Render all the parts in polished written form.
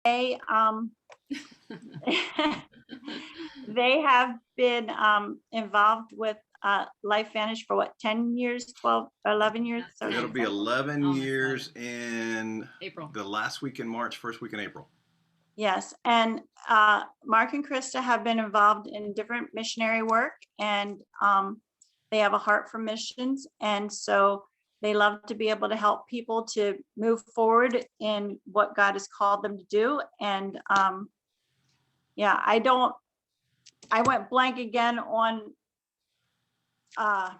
they, they have been involved with Life Vanish for what, 10 years, 12, 11 years? That's Or It'll 10. be something? 11 Almost years 11. in April. the last week in March, first week in April. Yes, and Mark and Krista have been involved in different missionary work, and they have a heart for missions, and so they love to be able to help people to move forward in what God has called them to do. And yeah, I went blank again on, uh,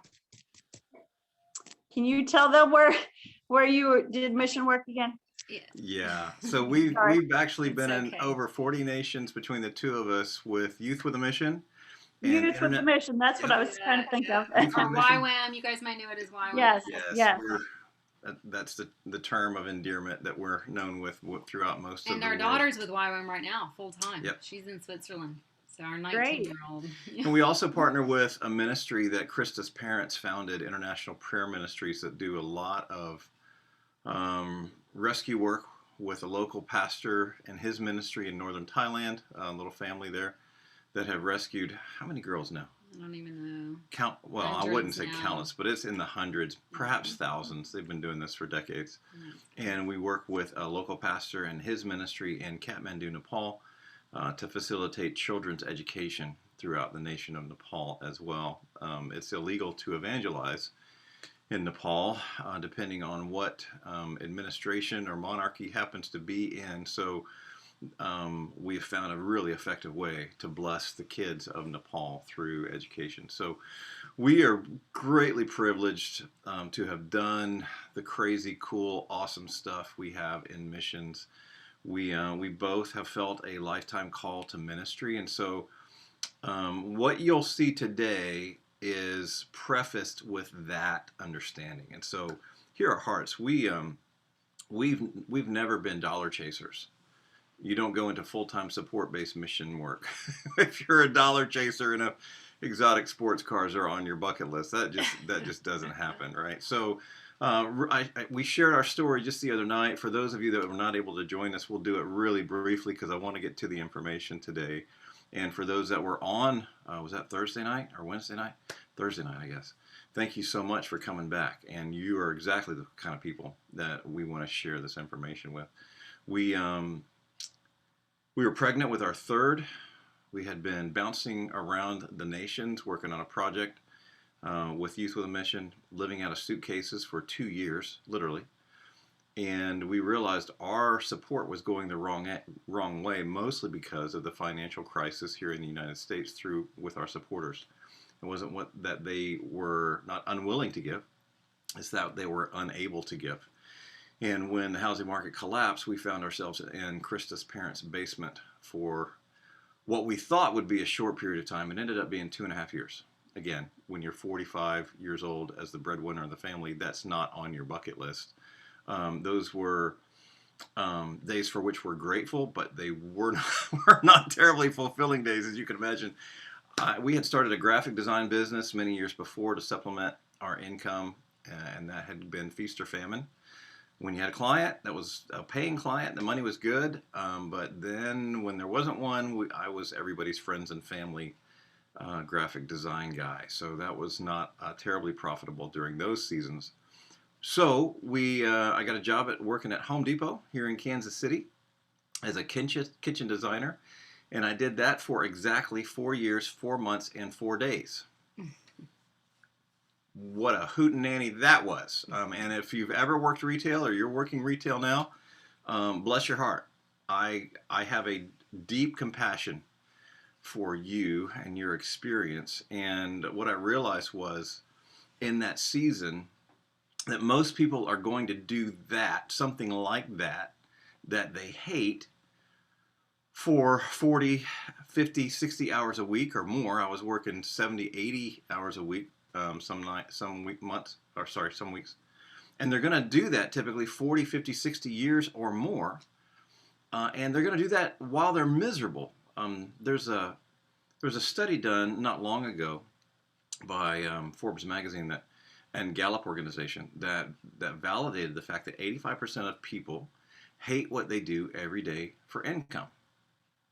can you tell them where you did mission work again? Yeah. Yeah. So we've Sorry. we've actually It's been in okay. over 40 nations between the two of us with Youth with a Mission and Youth with the Internet. Mission, that's what Yep. I was trying to think of. Youth with a Or Mission. YWAM. You guys might know it as YWAM. Yes, Yes, yes. that's the term of endearment that we're known with throughout most of And the our world. daughter's with YWAM right now, full time. Yep. She's in Switzerland. So our Great. 19-year-old. And we also partner with a ministry that Krista's parents founded, International Prayer Ministries, that do a lot of rescue work with a local pastor and his ministry in northern Thailand, a little family there that have rescued how many girls now? I don't even know. Well, I Hundreds wouldn't say now. countless, but it's in the hundreds, perhaps thousands. They've been doing this for decades. And we work with a local pastor and his ministry in Kathmandu, Nepal, to facilitate children's education throughout the nation of Nepal as well. It's illegal to evangelize in Nepal, depending on what administration or monarchy happens to be in. So we've found a really effective way to bless the kids of Nepal through education. So we are greatly privileged to have done the crazy, cool, awesome stuff we have in missions. We both have felt a lifetime call to ministry, and so what you'll see today is prefaced with that understanding. And so here at Hearts, we've never been dollar chasers. You don't go into full-time support-based mission work if you're a dollar chaser and exotic sports cars are on your bucket list. That just doesn't happen, right? So we shared our story just the other night. For those of you that were not able to join us, we'll do it really briefly because I want to get to the information today. And for those that were on, was that Thursday night or Wednesday night? Thursday night, I guess. Thank you so much for coming back. And you are exactly the kind of people that we want to share this information with. We were pregnant with our third. We had been bouncing around the nations working on a project with Youth with a Mission, living out of suitcases for 2 years, literally. And we realized our support was going the wrong way, mostly because of the financial crisis here in the United States with our supporters. It wasn't that they were not unwilling to give, it's that they were unable to give. And when the housing market collapsed, we found ourselves in Krista's parents' basement for what we thought would be a short period of time. It ended up being 2.5 years. Again, when you're 45 years old as the breadwinner of the family, that's not on your bucket list. Those were days for which we're grateful, but they were not terribly fulfilling days, as you can imagine. We had started a graphic design business many years before to supplement our income, and that had been feast or famine. When you had a client that was a paying client, the money was good, but then when there wasn't one, I was everybody's friends and family graphic design guy. So that was not terribly profitable during those seasons. So I got a job working at Home Depot here in Kansas City as a kitchen designer, and I did that for exactly 4 years, 4 months, and 4 days. What a hootenanny that was. And if you've ever worked retail or you're working retail now, bless your heart. I have a deep compassion for you and your experience. And what I realized was in that season that most people are going to do something like that they hate for 40, 50, 60 hours a week or more. I was working 70, 80 hours a week. Some weeks. And they're going to do that typically 40, 50, 60 years or more. And they're going to do that while they're miserable. There's a study done not long ago by Forbes magazine and Gallup organization that validated the fact that 85% of people hate what they do every day for income.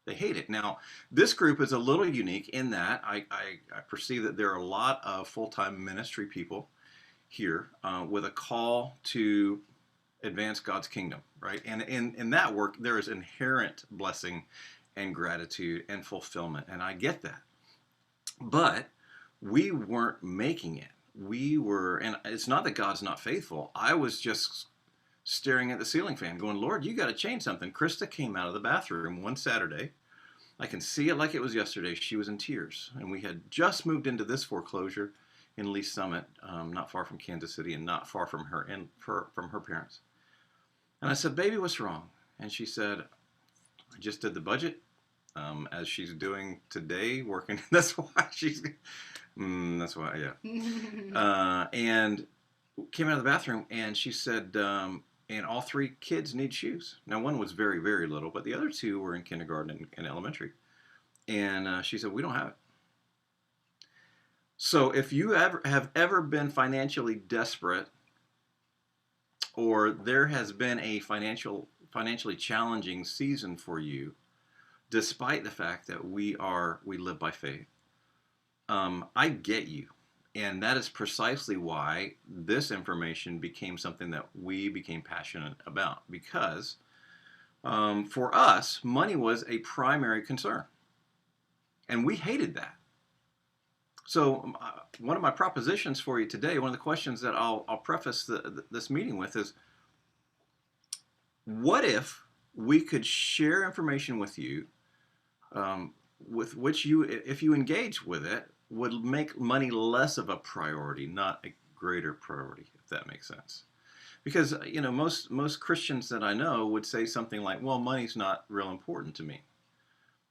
They hate it. Now, this group is a little unique in that I perceive that there are a lot of full-time ministry people here with a call to advance God's kingdom, right? And in that work, there is inherent blessing and gratitude and fulfillment, and I get that. But we weren't making it. We were, and it's not that God's not faithful. I was just staring at the ceiling fan going, Lord, you got to change something. Krista came out of the bathroom one Saturday. I can see it like it was yesterday. She was in tears. And we had just moved into this foreclosure in Lee Summit, not far from Kansas City and not far from her and from her parents. And I said, baby, what's wrong? And she said, I just did the budget, as she's doing today, working. That's why she's, that's why, yeah. And came out of the bathroom and she said, and all 3 kids need shoes. Now, one was very, very little, but the other 2 were in kindergarten and elementary. And she said, we don't have it. So if you have ever been financially desperate, or there has been a financially challenging season for you, despite the fact that we live by faith, I get you. And that is precisely why this information became something that we became passionate about, because for us, money was a primary concern. And we hated that. So one of my propositions for you today, one of the questions that I'll preface this meeting with is, what if we could share information with you, with which you, if you engage with it, would make money less of a priority, not a greater priority, if that makes sense. Because, you know, most Christians that I know would say something like, well, money's not real important to me.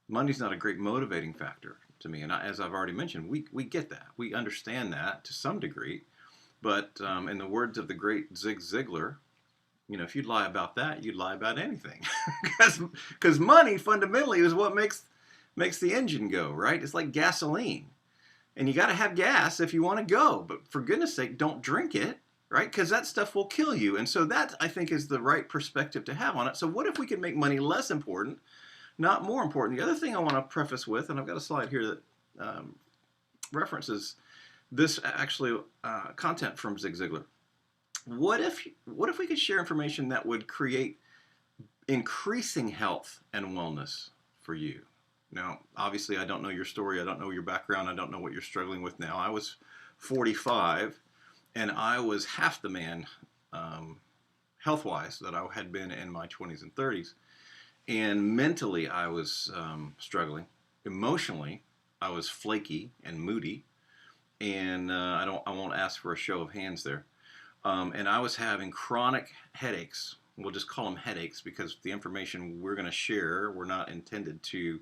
Money's not a great motivating factor to me. And as I've already mentioned, we get that. We understand that to some degree. But in the words of the great Zig Ziglar, you know, if you'd lie about that, you'd lie about anything. Because money fundamentally is what makes the engine go, right? It's like gasoline. And you got to have gas if you want to go. But for goodness sake, don't drink it, right? Because that stuff will kill you. And so that, I think, is the right perspective to have on it. So what if we could make money less important, not more important? The other thing I want to preface with, and I've got a slide here that references this actually content from Zig Ziglar. What if we could share information that would create increasing health and wellness for you? Now, obviously, I don't know your story. I don't know your background. I don't know what you're struggling with now. I was 45, and I was half the man, health-wise, that I had been in my 20s and 30s. And mentally, I was struggling. Emotionally, I was flaky and moody. And I won't ask for a show of hands there. And I was having chronic headaches. We'll just call them headaches because the information we're going to share, we're not intended to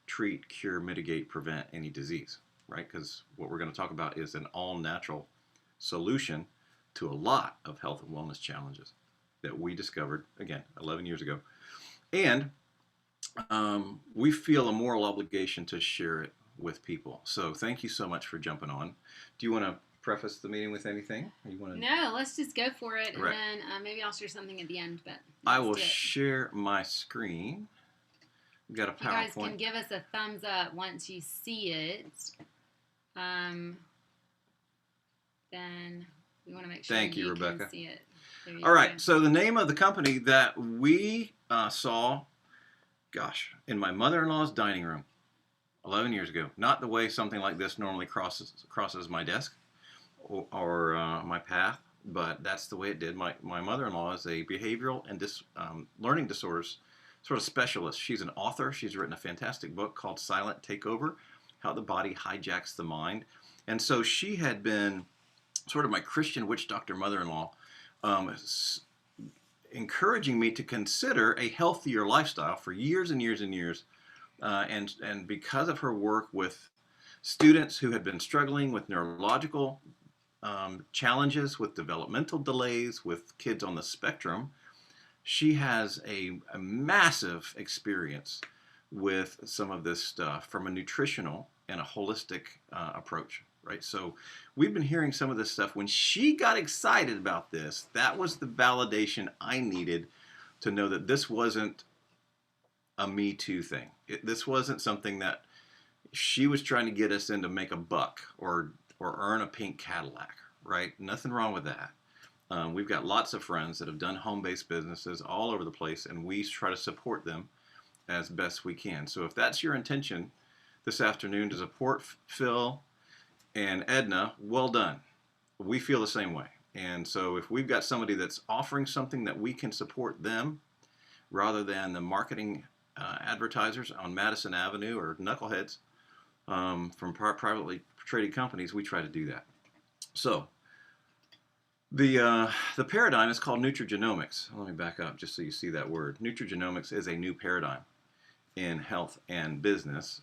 treat, cure, mitigate, prevent any disease, right? Because what we're going to talk about is an all-natural solution to a lot of health and wellness challenges that we discovered, again, 11 years ago. And we feel a moral obligation to share it with people. So thank you so much for jumping on. Do you want to preface the meeting with anything? You want to... No, let's just go for it. Right. And then maybe I'll share something at the end. But I will share my screen. We've got a PowerPoint. You guys can give us a thumbs up once you see it. Then we want to make sure Thank you, Rebecca. can see it. All right. So the name of the company that we saw, gosh, in my mother-in-law's dining room 11 years ago. Not the way something like this normally crosses my desk or my path, but that's the way it did. My mother-in-law is a behavioral and learning disorders sort of specialist. She's an author. She's written a fantastic book called Silent Takeover, How the Body Hijacks the Mind. And so she had been sort of my Christian witch doctor mother-in-law, encouraging me to consider a healthier lifestyle for years and years and years. And because of her work with students who had been struggling with neurological challenges, with developmental delays, with kids on the spectrum, she has a massive experience with some of this stuff from a nutritional and a holistic approach, right? So we've been hearing some of this stuff. When she got excited about this, that was the validation I needed to know that this wasn't a Me Too thing. This wasn't something that she was trying to get us in to make a buck or earn a pink Cadillac, right? Nothing wrong with that. We've got lots of friends that have done home-based businesses all over the place, and we try to support them as best we can. So if that's your intention this afternoon to support Phil and Edna, well done. We feel the same way. And so if we've got somebody that's offering something that we can support them rather than the marketing advertisers on Madison Avenue or knuckleheads from privately traded companies, we try to do that. So the paradigm is called nutrigenomics. Let me back up just so you see that word. Nutrigenomics is a new paradigm in health and business.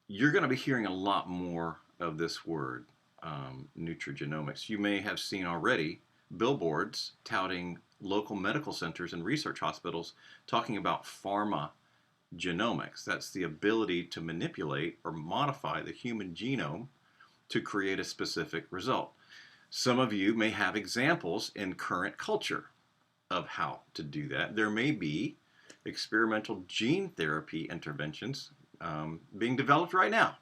You're going to be hearing a lot more of this word, nutrigenomics. You may have seen already billboards touting local medical centers and research hospitals talking about pharma genomics. That's the ability to manipulate or modify the human genome to create a specific result. Some of you may have examples in current culture of how to do that. There may be experimental gene therapy interventions being developed right now.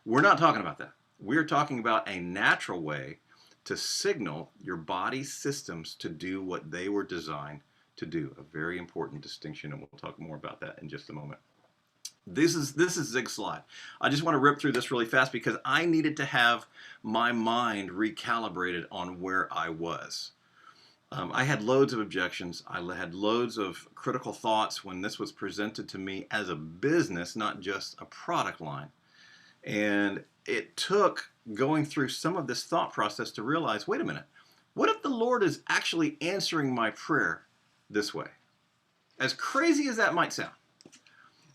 We're not talking about that. We're talking about a natural way to signal your body's systems to do what they were designed to do. A very important distinction, and we'll talk more about that in just a moment. This is Zig Slide. I just want to rip through this really fast because I needed to have my mind recalibrated on where I was. I had loads of objections. I had loads of critical thoughts when this was presented to me as a business, not just a product line. And it took going through some of this thought process to realize, wait a minute, what if the Lord is actually answering my prayer this way? As crazy as that might sound.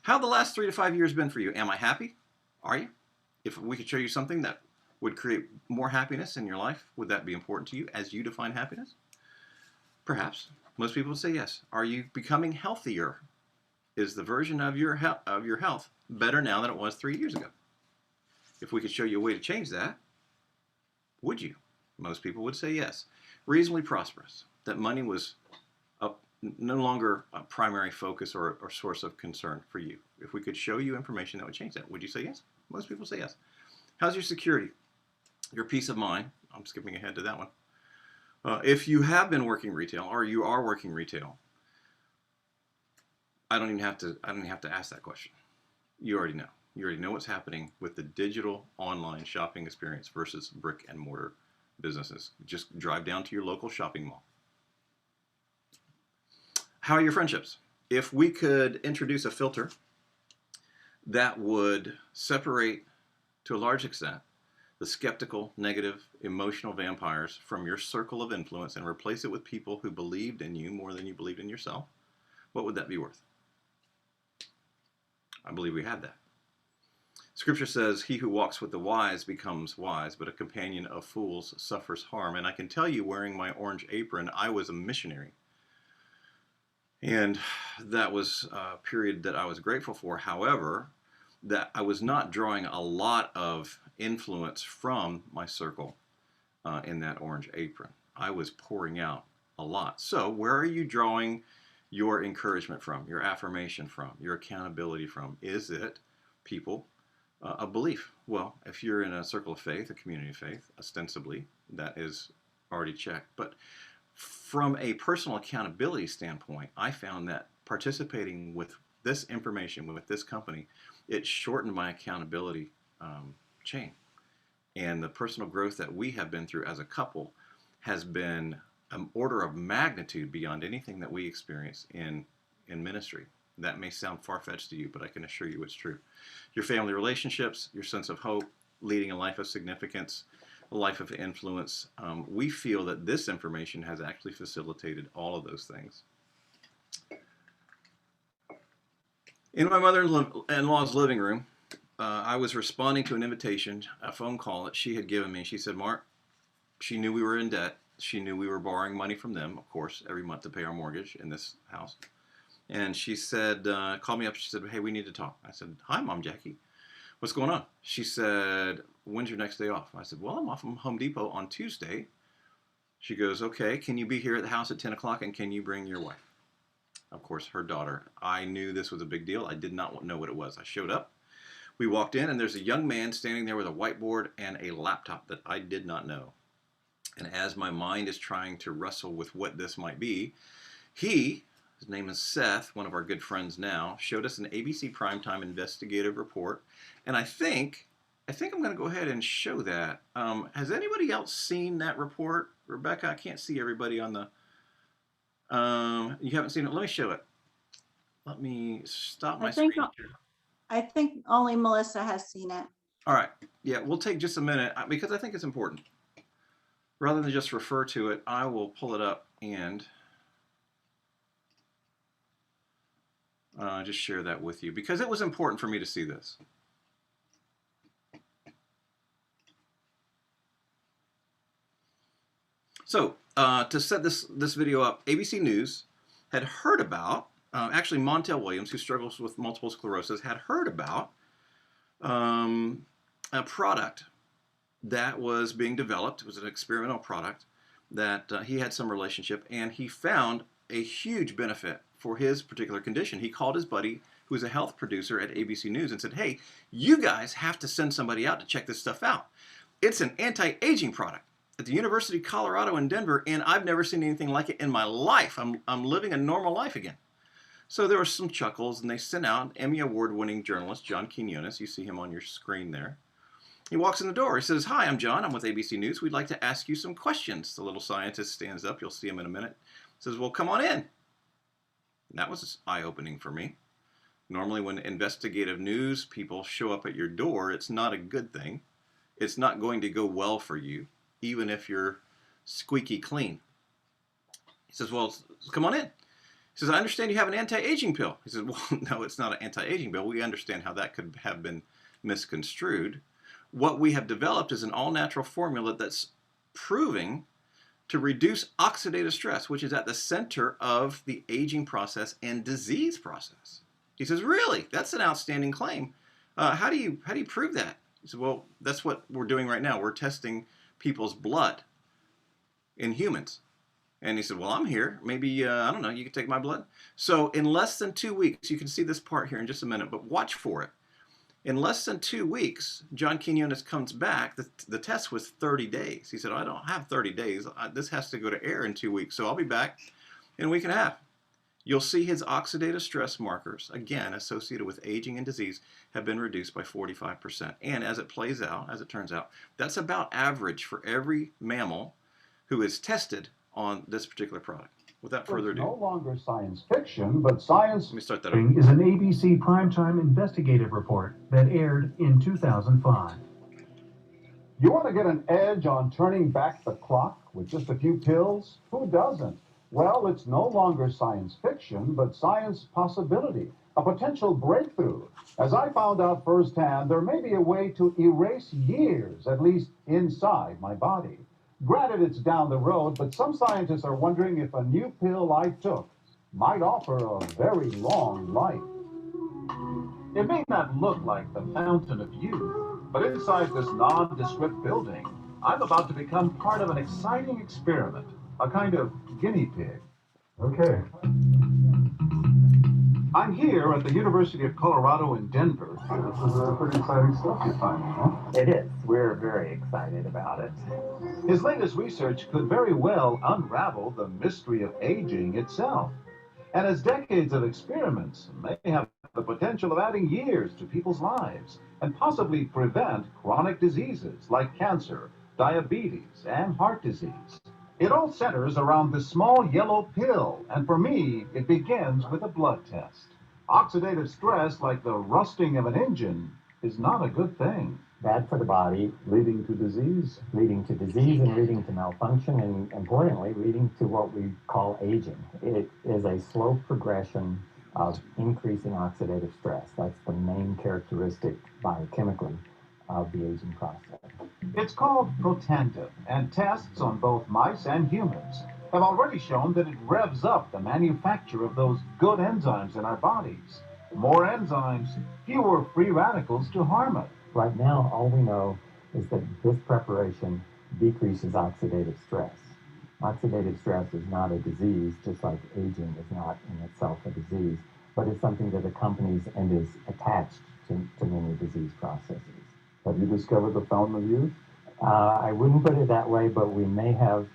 How have the last 3 to 5 years been for you? Am I happy? Are you? If we could show you something that would create more happiness in your life, would that be important to you as you define happiness? Perhaps. Most people would say yes. Are you becoming healthier? Is the version of your health better now than it was 3 years ago? If we could show you a way to change that, would you? Most people would say yes. Reasonably prosperous. That money was no longer a primary focus or source of concern for you. If we could show you information that would change that, would you say yes? Most people say yes. How's your security? Your peace of mind? I'm skipping ahead to that one. If you have been working retail or you are working retail, I don't even have to ask that question. You already know. You already know what's happening with the digital online shopping experience versus brick and mortar businesses. Just drive down to your local shopping mall. How are your friendships? If we could introduce a filter that would separate, to a large extent, the skeptical, negative, emotional vampires from your circle of influence and replace it with people who believed in you more than you believed in yourself, what would that be worth? I believe we have that. Scripture says, he who walks with the wise becomes wise, but a companion of fools suffers harm. And I can tell you, wearing my orange apron, I was a missionary. And that was a period that I was grateful for. However, that I was not drawing a lot of influence from my circle in that orange apron. I was pouring out a lot. So where are you drawing your encouragement from, your affirmation from, your accountability from? Is it people of belief? Well, if you're in a circle of faith, a community of faith, ostensibly, that is already checked. But from a personal accountability standpoint, I found that participating with this information, with this company, it shortened my accountability chain. And the personal growth that we have been through as a couple has been an order of magnitude beyond anything that we experience in ministry. That may sound far-fetched to you, but I can assure you it's true. Your family relationships, your sense of hope, leading a life of significance, a life of influence. We feel that this information has actually facilitated all of those things. In my mother-in-law's living room, I was responding to an invitation, a phone call that she had given me. She said, Mark, she knew we were in debt. She knew we were borrowing money from them, of course, every month to pay our mortgage in this house. And she said, called me up. She said, hey, we need to talk. I said, hi, Mom Jackie. What's going on? She said, when's your next day off? I said, well, I'm off from Home Depot on Tuesday. She goes, okay, can you be here at the house at 10 o'clock and can you bring your wife? Of course, her daughter. I knew this was a big deal. I did not know what it was. I showed up. We walked in and there's a young man standing there with a whiteboard and a laptop that I did not know. And as my mind is trying to wrestle with what this might be, his name is Seth, one of our good friends now, showed us an ABC Primetime investigative report. And I think I'm going to go ahead and show that. Has anybody else seen that report? Rebecca, I can't see everybody on the... you haven't seen it? Let me show it. Let me stop my screen share. I think only Melissa has seen it. All right. Yeah, we'll take just a minute because I think it's important. Rather than just refer to it, I will pull it up and just share that with you because it was important for me to see this. So to set this video up, ABC News had heard about, actually Montel Williams, who struggles with multiple sclerosis, had heard about a product that was being developed. It was an experimental product that he had some relationship, and he found a huge benefit for his particular condition. He called his buddy, who is a health producer at ABC News, and said, hey, you guys have to send somebody out to check this stuff out. It's an anti-aging product at the University of Colorado in Denver, and I've never seen anything like it in my life. I'm living a normal life again. So there were some chuckles, and they sent out Emmy Award-winning journalist John Quinones. You see him on your screen there. He walks in the door. He says, hi, I'm John. I'm with ABC News. We'd like to ask you some questions. The little scientist stands up. You'll see him in a minute. Says, well, come on in. And that was eye-opening for me. Normally when investigative news people show up at your door, it's not a good thing. It's not going to go well for you, even if you're squeaky clean. He says, well, come on in. He says, I understand you have an anti-aging pill. He says, well, no, it's not an anti-aging pill. We understand how that could have been misconstrued. What we have developed is an all-natural formula that's proving to reduce oxidative stress, which is at the center of the aging process and disease process. He says, really? That's an outstanding claim. How do you prove that? He said, well, that's what we're doing right now. We're testing people's blood in humans. And he said, well, I'm here. Maybe, I don't know, you can take my blood. So in less than 2 weeks, you can see this part here in just a minute, but watch for it. In less than 2 weeks, John Quinones comes back. The test was 30 days. He said, I don't have 30 days. This has to go to air in 2 weeks. So I'll be back in a week and a half. You'll see his oxidative stress markers, again, associated with aging and disease, have been reduced by 45%. And as it plays out, as it turns out, that's about average for every mammal who is tested on this particular product. Without further ado. No longer science fiction, but science Let me start that is an ABC primetime investigative report that aired in 2005. You want to get an edge on turning back the clock with just a few pills? Who doesn't? Well, it's no longer science fiction, but science possibility, a potential breakthrough. As I found out firsthand, there may be a way to erase years, at least inside my body. Granted, it's down the road, but some scientists are wondering if a new pill I took might offer a very long life. It may not look like the fountain of youth, but inside this nondescript building, I'm about to become part of an exciting experiment, a kind of guinea pig. Okay. I'm here at the University of Colorado in Denver. This is pretty exciting stuff you're finding, huh? It is. We're very excited about it. His latest research could very well unravel the mystery of aging itself. And his decades of experiments may have the potential of adding years to people's lives and possibly prevent chronic diseases like cancer, diabetes, and heart disease. It all centers around this small yellow pill, and for me, it begins with a blood test. Oxidative stress, like the rusting of an engine, is not a good thing. Bad for the body, Leading to disease. leading to disease and leading to malfunction, and importantly, leading to what we call aging. It is a slow progression of increasing oxidative stress. That's the main characteristic biochemically of the aging process. It's called Protandim, and tests on both mice and humans have already shown that it revs up the manufacture of those good enzymes in our bodies. More enzymes, fewer free radicals to harm us. Right now, all we know is that this preparation decreases oxidative stress. Oxidative stress is not a disease, just like aging is not in itself a disease, but it's something that accompanies and is attached to many disease processes. Have you discovered the fountain of youth? I wouldn't put it that way, but we may have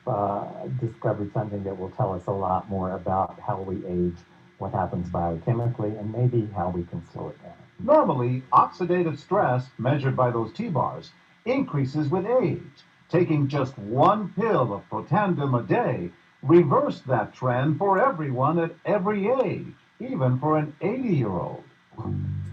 discovered something that will tell us a lot more about how we age, what happens biochemically, and maybe how we can slow it down. Normally, oxidative stress, measured by those T-bars, increases with age. Taking just one pill of Protandim a day reversed that trend for everyone at every age, even for an 80-year-old.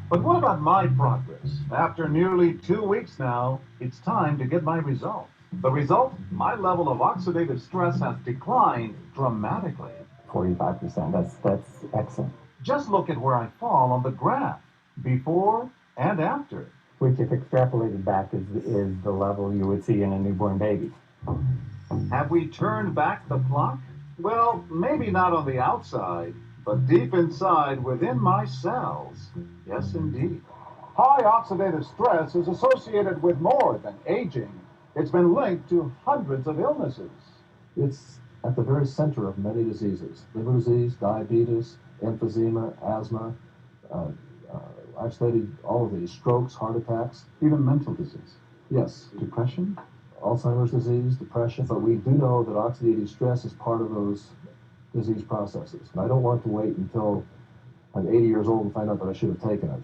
But what about my progress? After nearly 2 weeks now, it's time to get my result. The result? My level of oxidative stress has declined dramatically. 45%, that's excellent. Just look at where I fall on the graph, before and after. Which, if extrapolated back, is the level you would see in a newborn baby. Have we turned back the clock? Well, maybe not on the outside, but deep inside within my cells. Yes, indeed. High oxidative stress is associated with more than aging. It's been linked to hundreds of illnesses. It's at the very center of many diseases: liver disease, diabetes, emphysema, asthma. I've studied all of these: strokes, heart attacks, Even mental disease. yes, Depression? Alzheimer's disease, depression. But we do know that oxidative stress is part of those disease processes. And I don't want to wait until I'm 80 years old and find out that I should have taken it.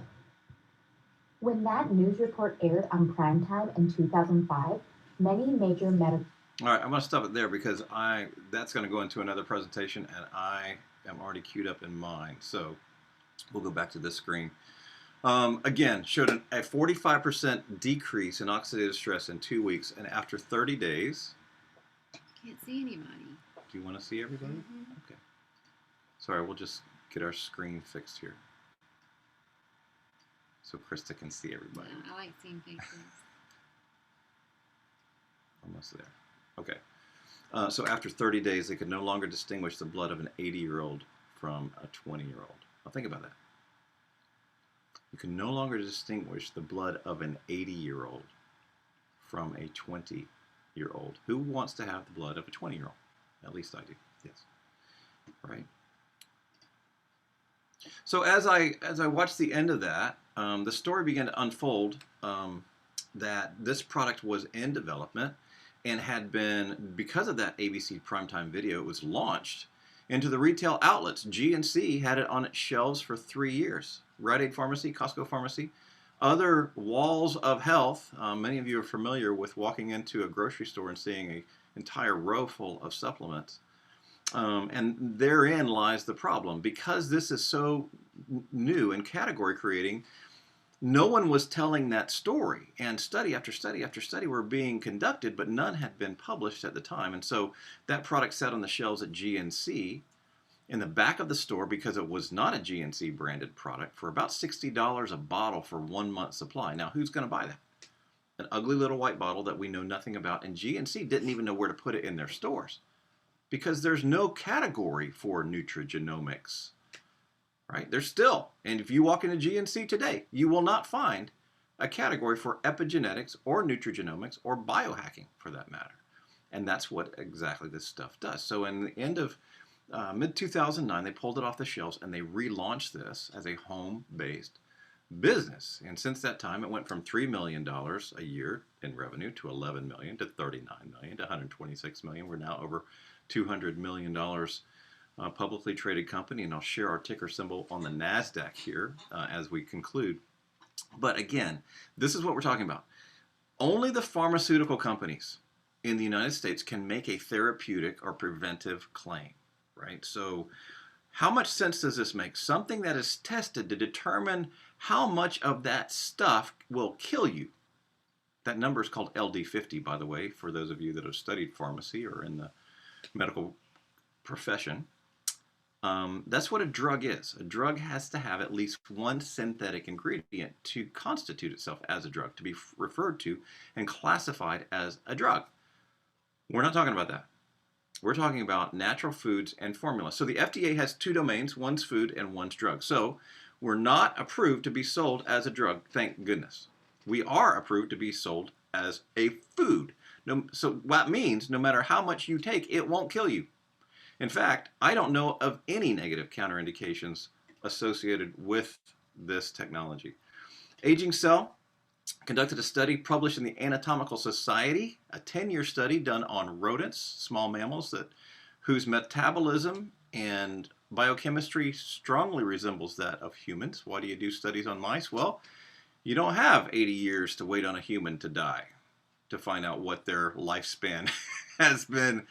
When that news report aired on primetime in 2005, many major medical... All right, I'm going to stop it there because that's going to go into another presentation, and I am already queued up in mine. So we'll go back to this screen. Again, showed a 45% decrease in oxidative stress in 2 weeks, and after 30 days... Can't see anybody. Do you want to see everybody? Okay. Sorry, we'll just get our screen fixed here so Krista can see everybody. Yeah, I like seeing faces. Almost there. Okay. So after 30 days, they could no longer distinguish the blood of an 80-year-old from a 20-year-old. Now think about that. You can no longer distinguish the blood of an 80-year-old from a 20-year-old. Who wants to have the blood of a 20-year-old? At least I do. Yes. Right. So as I watched the end of that, the story began to unfold that this product was in development and had been, because of that ABC primetime video, it was launched into the retail outlets. GNC had it on its shelves for 3 years. Rite Aid Pharmacy, Costco Pharmacy, other walls of health. Many of you are familiar with walking into a grocery store and seeing an entire row full of supplements. And therein lies the problem. Because this is so new and category creating, no one was telling that story. And study after study after study were being conducted, but none had been published at the time. And so that product sat on the shelves at GNC in the back of the store because it was not a GNC branded product for about $60 a bottle for 1 month's supply. Now, who's going to buy that? An ugly little white bottle that we know nothing about. And GNC didn't even know where to put it in their stores, because there's no category for nutrigenomics, right? There's still, and if you walk into GNC today, you will not find a category for epigenetics or nutrigenomics or biohacking for that matter. And that's what exactly this stuff does. So in the end of mid-2009, they pulled it off the shelves and they relaunched this as a home-based business. And since that time, it went from $3 million a year in revenue to $11 million to $39 million to $126 million. We're now over $200 million publicly traded company, and I'll share our ticker symbol on the NASDAQ here as we conclude. But again, this is what we're talking about. Only the pharmaceutical companies in the United States can make a therapeutic or preventive claim, right? So how much sense does this make? Something that is tested to determine how much of that stuff will kill you. That number is called LD50, by the way, for those of you that have studied pharmacy or in the medical profession. That's what a drug is. A drug has to have at least one synthetic ingredient to constitute itself as a drug, to be referred to and classified as a drug. We're not talking about that. We're talking about natural foods and formula. So the FDA has two domains, one's food and one's drug. So we're not approved to be sold as a drug, thank goodness. We are approved to be sold as a food. No, so what means no matter how much you take, it won't kill you. In fact, I don't know of any negative counterindications associated with this technology. Aging Cell conducted a study published in the Anatomical Society, a 10-year study done on rodents, small mammals whose metabolism and biochemistry strongly resembles that of humans. Why do you do studies on mice? Well, you don't have 80 years to wait on a human to die to find out what their lifespan has been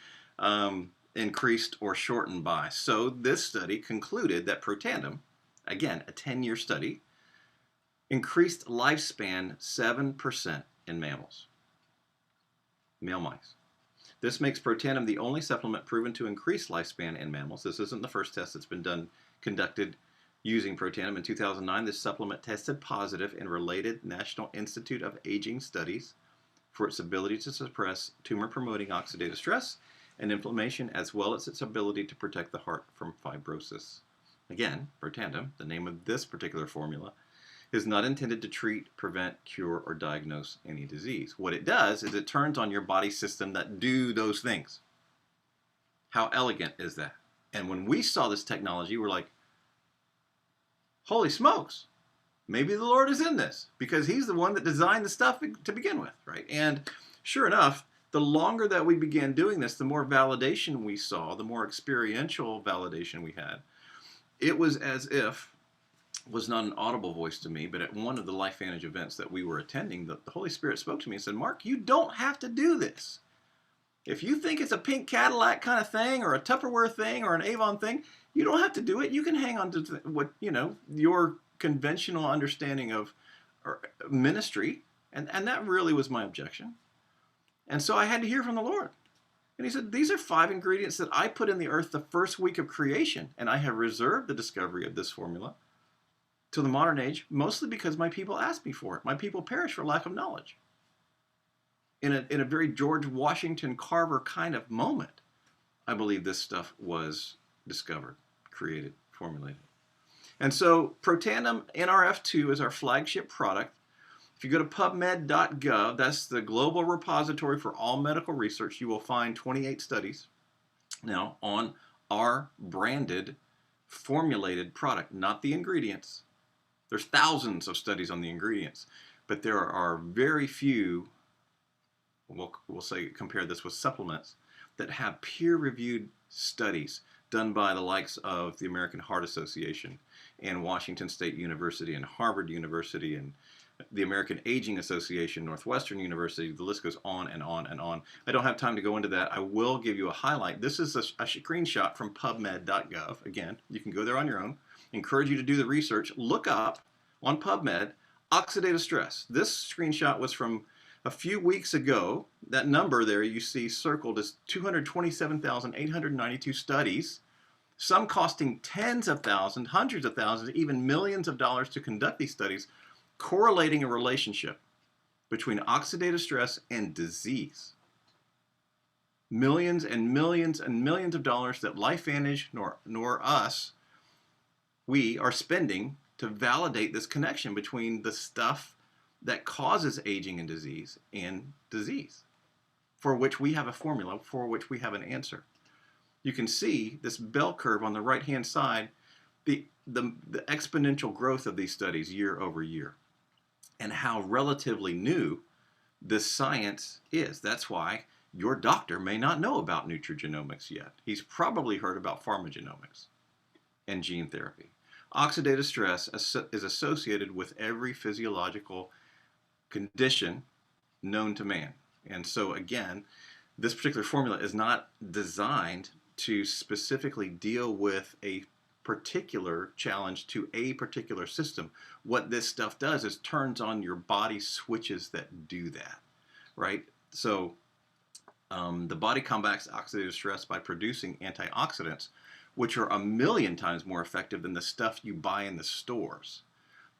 increased or shortened by. So this study concluded that Protandim, again, a 10-year study, increased lifespan 7% in mammals, male mice. This makes Protandim the only supplement proven to increase lifespan in mammals. This isn't the first test that's been conducted using Protandim. In 2009, this supplement tested positive in related National Institute of Aging studies for its ability to suppress tumor-promoting oxidative stress and inflammation, as well as its ability to protect the heart from fibrosis. Again, Protandim, the name of this particular formula, is not intended to treat, prevent, cure, or diagnose any disease. What it does is it turns on your body system that do those things. How elegant is that? And when we saw this technology, we're like, holy smokes, maybe the Lord is in this, because he's the one that designed the stuff to begin with, right? And sure enough, the longer that we began doing this, the more validation we saw, the more experiential validation we had. It was as if, was not an audible voice to me, but at one of the LifeVantage events that we were attending, the Holy Spirit spoke to me and said, Mark, you don't have to do this. If you think it's a pink Cadillac kind of thing, or a Tupperware thing, or an Avon thing, you don't have to do it. You can hang on to what, your conventional understanding of ministry. And that really was my objection. And so I had to hear from the Lord. And he said, these are 5 ingredients that I put in the earth the first week of creation. And I have reserved the discovery of this formula to the modern age, mostly because my people asked me for it. My people perish for lack of knowledge. In a very George Washington Carver kind of moment, I believe this stuff was discovered, created, formulated. And so Protandim NRF2 is our flagship product. If you go to pubmed.gov, that's the global repository for all medical research, you will find 28 studies now on our branded formulated product, not the ingredients. There's thousands of studies on the ingredients, but there are very few, we'll say compare this with supplements, that have peer-reviewed studies done by the likes of the American Heart Association and Washington State University and Harvard University and the American Aging Association, Northwestern University. The list goes on and on and on. I don't have time to go into that. I will give you a highlight. This is a screenshot from pubmed.gov. Again, you can go there on your own. Encourage you to do the research. Look up on PubMed oxidative stress. This screenshot was from a few weeks ago. That number there you see circled is 227,892 studies, some costing tens of thousands, hundreds of thousands, even millions of dollars to conduct these studies, correlating a relationship between oxidative stress and disease. Millions and millions and millions of dollars that LifeVantage nor us, we are spending to validate this connection between the stuff that causes aging and disease, for which we have a formula, for which we have an answer. You can see this bell curve on the right-hand side, the exponential growth of these studies year over year, and how relatively new this science is. That's why your doctor may not know about nutrigenomics yet. He's probably heard about pharmacogenomics and gene therapy. Oxidative stress is associated with every physiological condition known to man. And so again, this particular formula is not designed to specifically deal with a particular challenge to a particular system. What this stuff does is turns on your body switches that do that, right? So the body combats oxidative stress by producing antioxidants, which are 1,000,000 times more effective than the stuff you buy in the stores.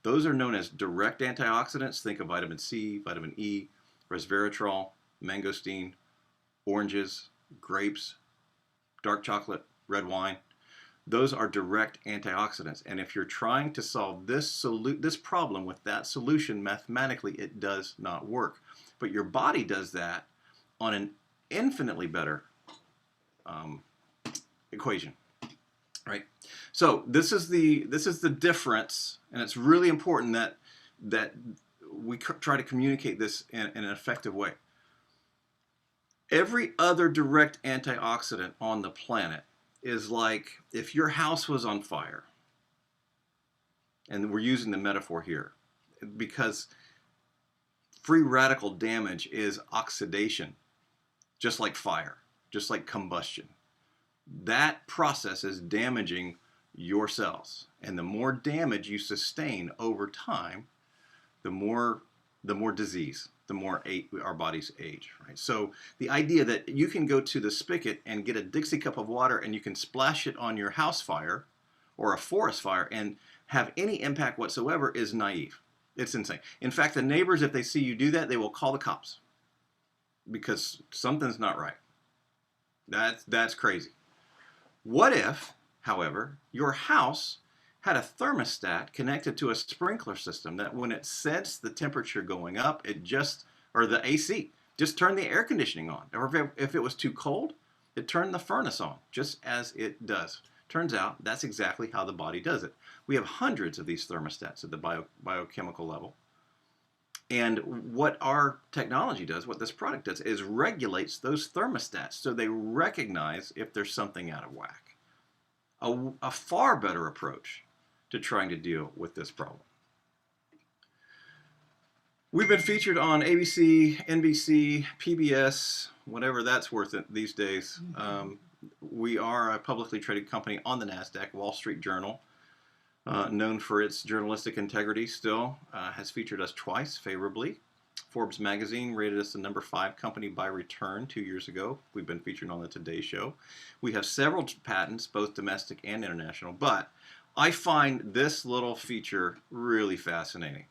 Those are known as direct antioxidants. Think of vitamin C, vitamin E, resveratrol, mangosteen, oranges, grapes, dark chocolate, red wine. Those are direct antioxidants. And if you're trying to solve this problem with that solution, mathematically, it does not work. But your body does that on an infinitely better equation, right? So this is the difference, and it's really important that we try to communicate this in an effective way. Every other direct antioxidant on the planet is like if your house was on fire, and we're using the metaphor here because free radical damage is oxidation, just like fire, just like combustion. That process is damaging your cells, and the more damage you sustain over time, the more disease, the more our bodies age, right? So the idea that you can go to the spigot and get a Dixie cup of water and you can splash it on your house fire or a forest fire and have any impact whatsoever is naive. It's insane. In fact, the neighbors, if they see you do that, they will call the cops because something's not right. That's crazy. What if, however, your house had a thermostat connected to a sprinkler system that when it sensed the temperature going up, or the AC, just turned the air conditioning on. Or if it was too cold, it turned the furnace on, just as it does. Turns out that's exactly how the body does it. We have hundreds of these thermostats at the biochemical level. And what our technology does, what this product does, is regulates those thermostats so they recognize if there's something out of whack. A far better approach to trying to deal with this problem. We've been featured on ABC, NBC, PBS, whatever that's worth it these days. We are a publicly traded company on the NASDAQ. Wall Street Journal, known for its journalistic integrity still, has featured us twice favorably. Forbes magazine rated us the number 5 company by return 2 years ago. We've been featured on the Today Show. We have several patents, both domestic and international, but I find this little feature really fascinating.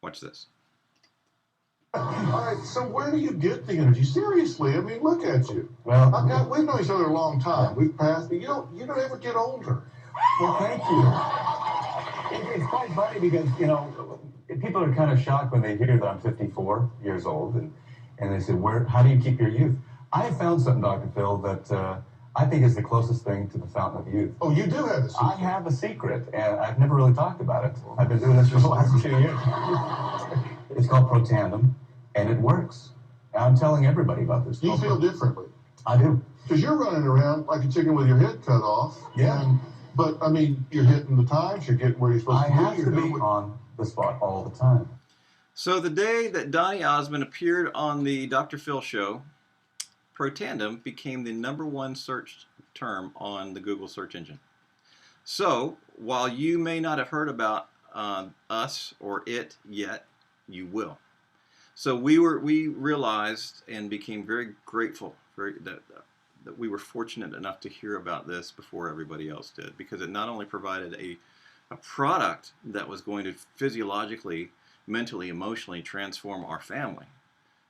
Watch this. All right, so where do you get the energy? Seriously, I mean, look at you. Well, We've known each other a long time. We've passed. You don't ever get older. well, thank you. It's quite funny because, people are kind of shocked when they hear that I'm 54 years old, and they say, how do you keep your youth? I have found something, Dr. Phil, that I think is the closest thing to the fountain of youth. Oh, you do have a secret. I have a secret, and I've never really talked about it. I've been doing this for the last 2 years. It's called Protandem, and it works. I'm telling everybody about this. Do you feel differently? I do. Because you're running around like a chicken with your head cut off. Yeah. But, I mean, you're hitting the times, you're getting where you're supposed I to be. have to be on the spot all the time. So the day that Donny Osmond appeared on the Dr. Phil show, Protandem became the #1 searched term on the Google search engine. So while you may not have heard about us or it yet, you will. So we realized and became very grateful that we were fortunate enough to hear about this before everybody else did, because it not only provided a product that was going to physiologically, mentally, emotionally transform our family,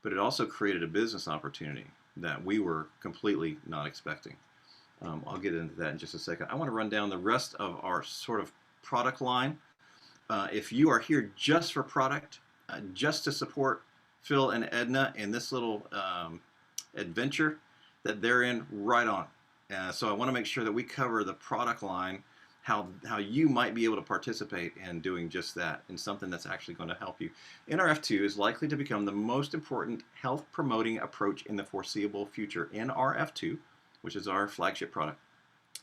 but it also created a business opportunity that we were completely not expecting. I'll get into that in just a second. I want to run down the rest of our sort of product line. If you are here just for product, just to support Phil and Edna in this little adventure that they're in, right on. So I want to make sure that we cover the product line, how you might be able to participate in doing just that, in something that's actually going to help you. NRF2 is likely to become the most important health promoting approach in the foreseeable future. NRF2, which is our flagship product,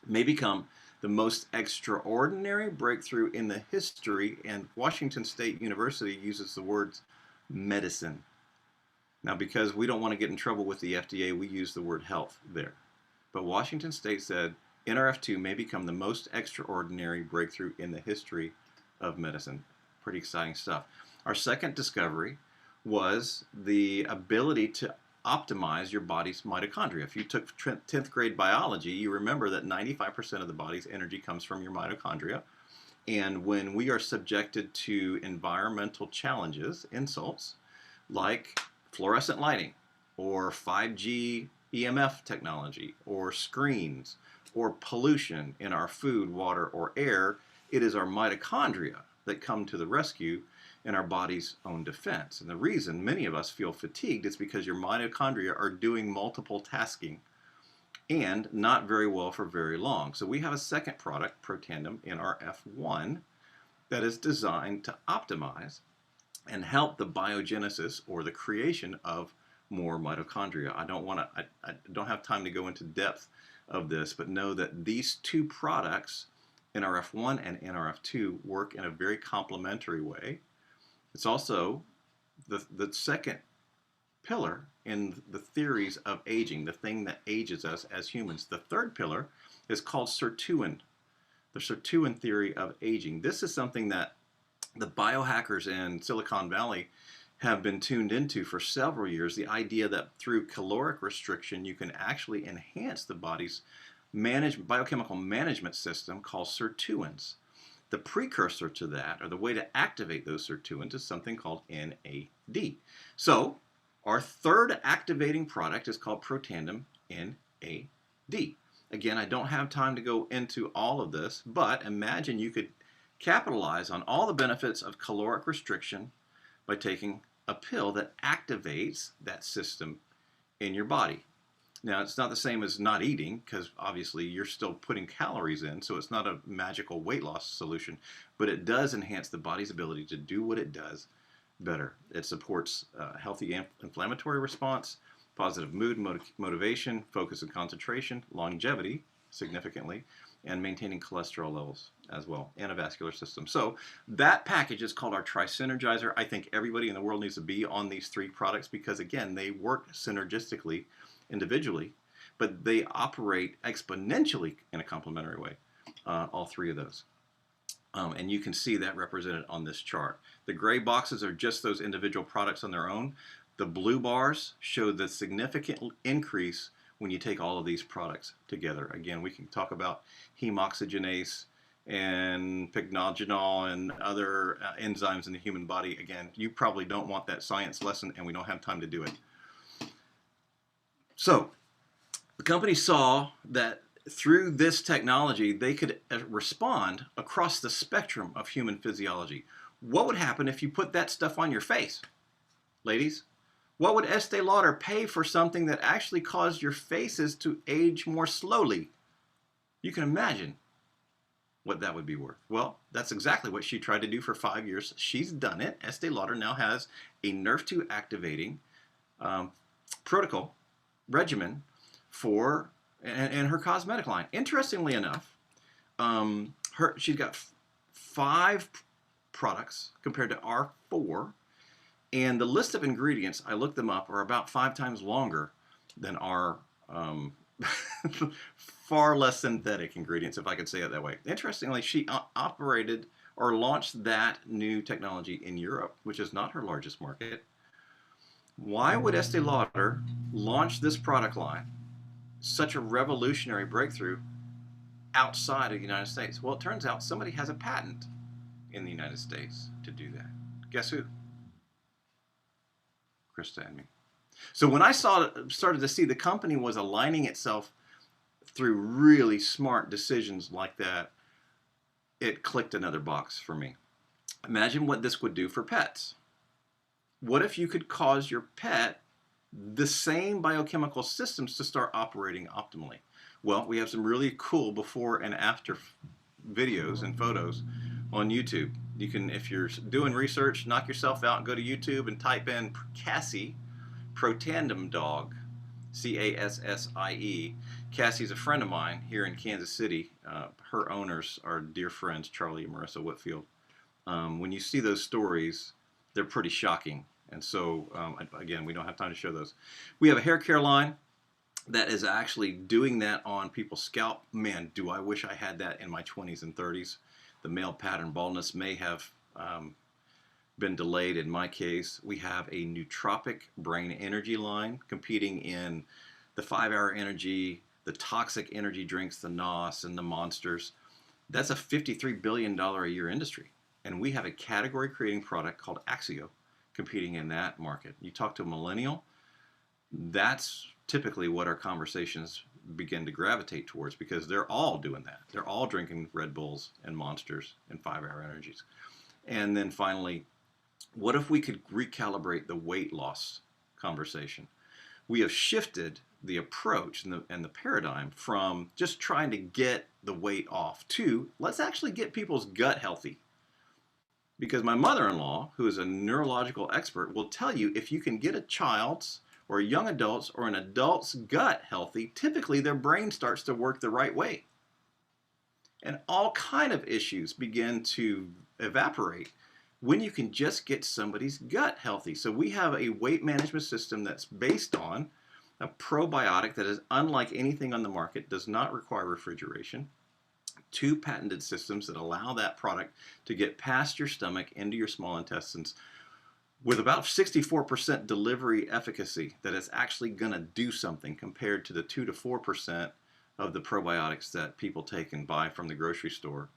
may become the most extraordinary breakthrough in the history, and Washington State University uses the words medicine. Now, because we don't want to get in trouble with the FDA, we use the word health there. But Washington State said NRF2 may become the most extraordinary breakthrough in the history of medicine. Pretty exciting stuff. Our second discovery was the ability to optimize your body's mitochondria. If you took 10th grade biology, you remember that 95% of the body's energy comes from your mitochondria. And when we are subjected to environmental challenges, insults, like fluorescent lighting, or 5G EMF technology, or screens, or pollution in our food, water, or air, it is our mitochondria that come to the rescue in our body's own defense. And the reason many of us feel fatigued is because your mitochondria are doing multiple tasking and not very well for very long. So we have a second product, Protandim NRF1, that is designed to optimize and help the biogenesis or the creation of more mitochondria. I don't have time to go into depth of this, but know that these two products, NRF1 and NRF2, work in a very complementary way. It's also the second pillar in the theories of aging, the thing that ages us as humans. The third pillar is called sirtuin, the sirtuin theory of aging. This is something that the biohackers in Silicon Valley have been tuned into for several years. The idea that through caloric restriction, you can actually enhance the body's biochemical management system called sirtuins. The precursor to that, or the way to activate those sirtuins, is something called NAD. So our third activating product is called Protandim NAD. Again, I don't have time to go into all of this, but imagine you could capitalize on all the benefits of caloric restriction by taking a pill that activates that system in your body. Now, it's not the same as not eating, because obviously you're still putting calories in, so it's not a magical weight loss solution, but it does enhance the body's ability to do what it does better. It supports healthy inflammatory response, positive mood, motivation, focus and concentration, longevity, significantly, and maintaining cholesterol levels as well, and a vascular system. So that package is called our Tri-Synergizer. I think everybody in the world needs to be on these three products because, again, they work synergistically individually, but they operate exponentially in a complementary way, all three of those. And you can see that represented on this chart. The gray boxes are just those individual products on their own. The blue bars show the significant increase when you take all of these products together. Again, we can talk about heme oxygenase and pycnogenol and other enzymes in the human body. Again, you probably don't want that science lesson, and we don't have time to do it. So the company saw that through this technology, they could respond across the spectrum of human physiology. What would happen if you put that stuff on your face, ladies? What would Estee Lauder pay for something that actually caused your faces to age more slowly? You can imagine what that would be worth. Well, that's exactly what she tried to do for 5 years. She's done it. Estee Lauder now has a Nerf2 activating protocol regimen for and her cosmetic line. Interestingly enough, she's got 5 products compared to our 4. And the list of ingredients, I looked them up, are about 5 times longer than our far less synthetic ingredients, if I could say it that way. Interestingly, she operated or launched that new technology in Europe, which is not her largest market. Why would Estee Lauder launch this product line, such a revolutionary breakthrough, outside of the United States? Well, it turns out somebody has a patent in the United States to do that. Guess who? Krista and me. So when I started to see the company was aligning itself through really smart decisions like that, it clicked another box for me. Imagine what this would do for pets. What if you could cause your pet the same biochemical systems to start operating optimally? Well, we have some really cool before and after videos and photos on YouTube. You can, if you're doing research, knock yourself out and go to YouTube and type in Cassie Protandim Dog, C-A-S-S-I-E. Cassie's a friend of mine here in Kansas City. Her owners are dear friends, Charlie and Marissa Whitfield. When you see those stories, they're pretty shocking. And so, again, we don't have time to show those. We have a hair care line that is actually doing that on people's scalp. Man, do I wish I had that in my 20s and 30s. The male pattern baldness may have been delayed in my case. We have a nootropic brain energy line competing in the 5-Hour Energy, the toxic energy drinks, the NOS and the Monsters. That's a $53 billion a year industry. And we have a category creating product called Axio competing in that market. You talk to a millennial, that's typically what our conversations begin to gravitate towards, because they're all doing that. They're all drinking Red Bulls and Monsters and 5-Hour Energies. And then finally, What if we could recalibrate the weight loss conversation? We have shifted the approach and the paradigm from just trying to get the weight off to let's actually get people's gut healthy. Because my mother-in-law, who is a neurological expert, will tell you if you can get a child's or a young adult's or an adult's gut healthy, typically their brain starts to work the right way. And all kind of issues begin to evaporate when you can just get somebody's gut healthy. So we have a weight management system that's based on a probiotic that is unlike anything on the market, does not require refrigeration. 2 patented systems that allow that product to get past your stomach into your small intestines with about 64% delivery efficacy, that it's actually going to do something compared to the 2 to 4% of the probiotics that people take and buy from the grocery store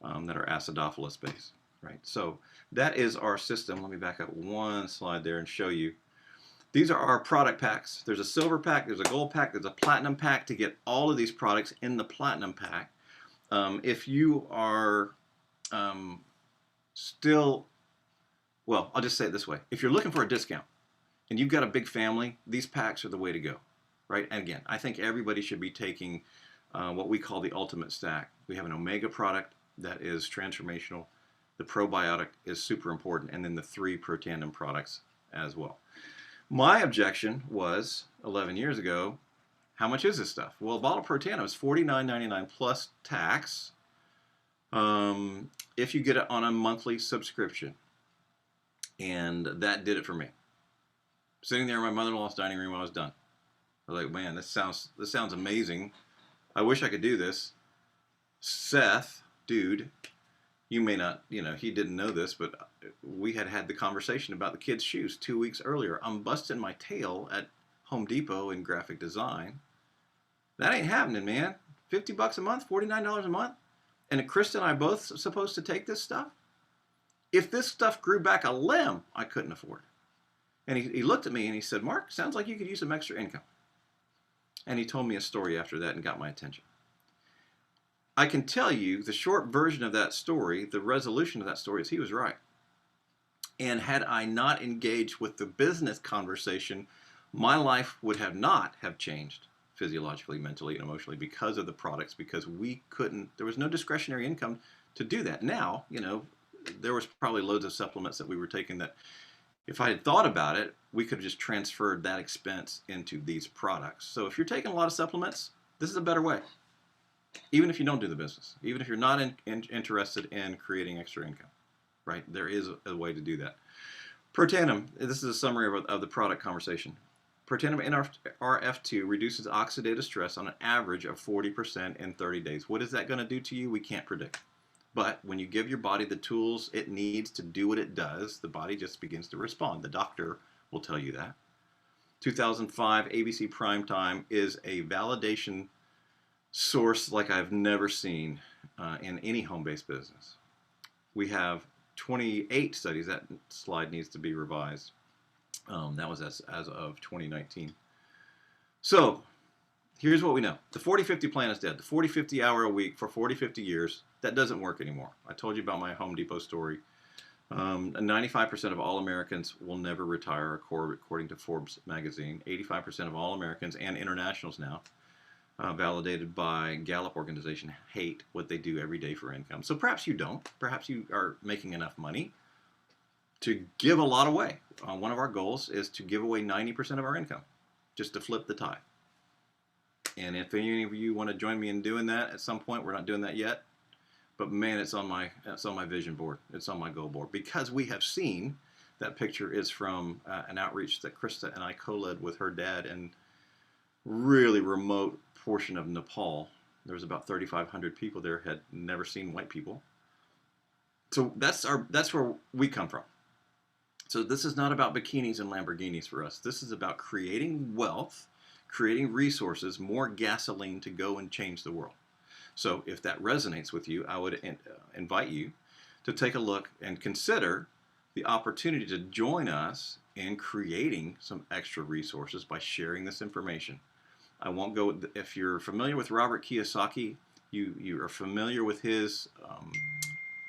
that are acidophilus based, right? So that is our system. Let me back up one slide there and show you. These are our product packs. There's a silver pack, there's a gold pack, there's a platinum pack to get all of these products in the platinum pack. If you are still, well, I'll just say it this way. If you're looking for a discount and you've got a big family, these packs are the way to go, right? And again, I think everybody should be taking what we call the ultimate stack. We have an omega product that is transformational. The probiotic is super important. And then the 3 Protandim products as well. My objection was 11 years ago, how much is this stuff? Well, a bottle of Protandim is $49.99 plus tax if you get it on a monthly subscription. And that did it for me. Sitting there in my mother-in-law's dining room, I was done. I was like, man, this sounds amazing. I wish I could do this. Seth, dude, you may not, he didn't know this, but we had the conversation about the kids' shoes 2 weeks earlier. I'm busting my tail at Home Depot in graphic design. That ain't happening, man. $50 a month, $49 a month. And Krista and I both supposed to take this stuff. If this stuff grew back a limb, I couldn't afford it. And he looked at me and he said, Mark, sounds like you could use some extra income. And he told me a story after that and got my attention. I can tell you the short version of that story, the resolution of that story is he was right. And had I not engaged with the business conversation, my life would not have changed physiologically, mentally, and emotionally because of the products, because there was no discretionary income to do that. Now, there was probably loads of supplements that we were taking that if I had thought about it, we could have just transferred that expense into these products. So if you're taking a lot of supplements, this is a better way. Even if you don't do the business, even if you're not interested in creating extra income, right? There is a way to do that. Protandim, this is a summary of the product conversation. Protandim NRF2 reduces oxidative stress on an average of 40% in 30 days. What is that going to do to you? We can't predict. But when you give your body the tools it needs to do what it does, the body just begins to respond. The doctor will tell you that. 2005 ABC Primetime is a validation source like I've never seen in any home-based business. We have 28 studies. That slide needs to be revised. That was as of 2019. So here's what we know. The 40-50 plan is dead. The 40-50 hour a week for 40-50 years, that doesn't work anymore. I told you about my Home Depot story. 95% of all Americans will never retire, according to Forbes magazine. 85% of all Americans and internationals now, validated by Gallup organization, hate what they do every day for income. So perhaps you don't. Perhaps you are making enough money to give a lot away. One of our goals is to give away 90% of our income, just to flip the tide. And if any of you want to join me in doing that at some point, we're not doing that yet, but man, it's on my vision board. It's on my goal board, because we have seen that picture is from an outreach that Krista and I co-led with her dad in really remote portion of Nepal. There was about 3,500 people there, had never seen white people. So that's where we come from. So this is not about bikinis and Lamborghinis for us. This is about creating wealth, creating resources, more gasoline to go and change the world. So if that resonates with you, I would invite you to take a look and consider the opportunity to join us in creating some extra resources by sharing this information. I won't go, if you're familiar with Robert Kiyosaki, you are familiar with his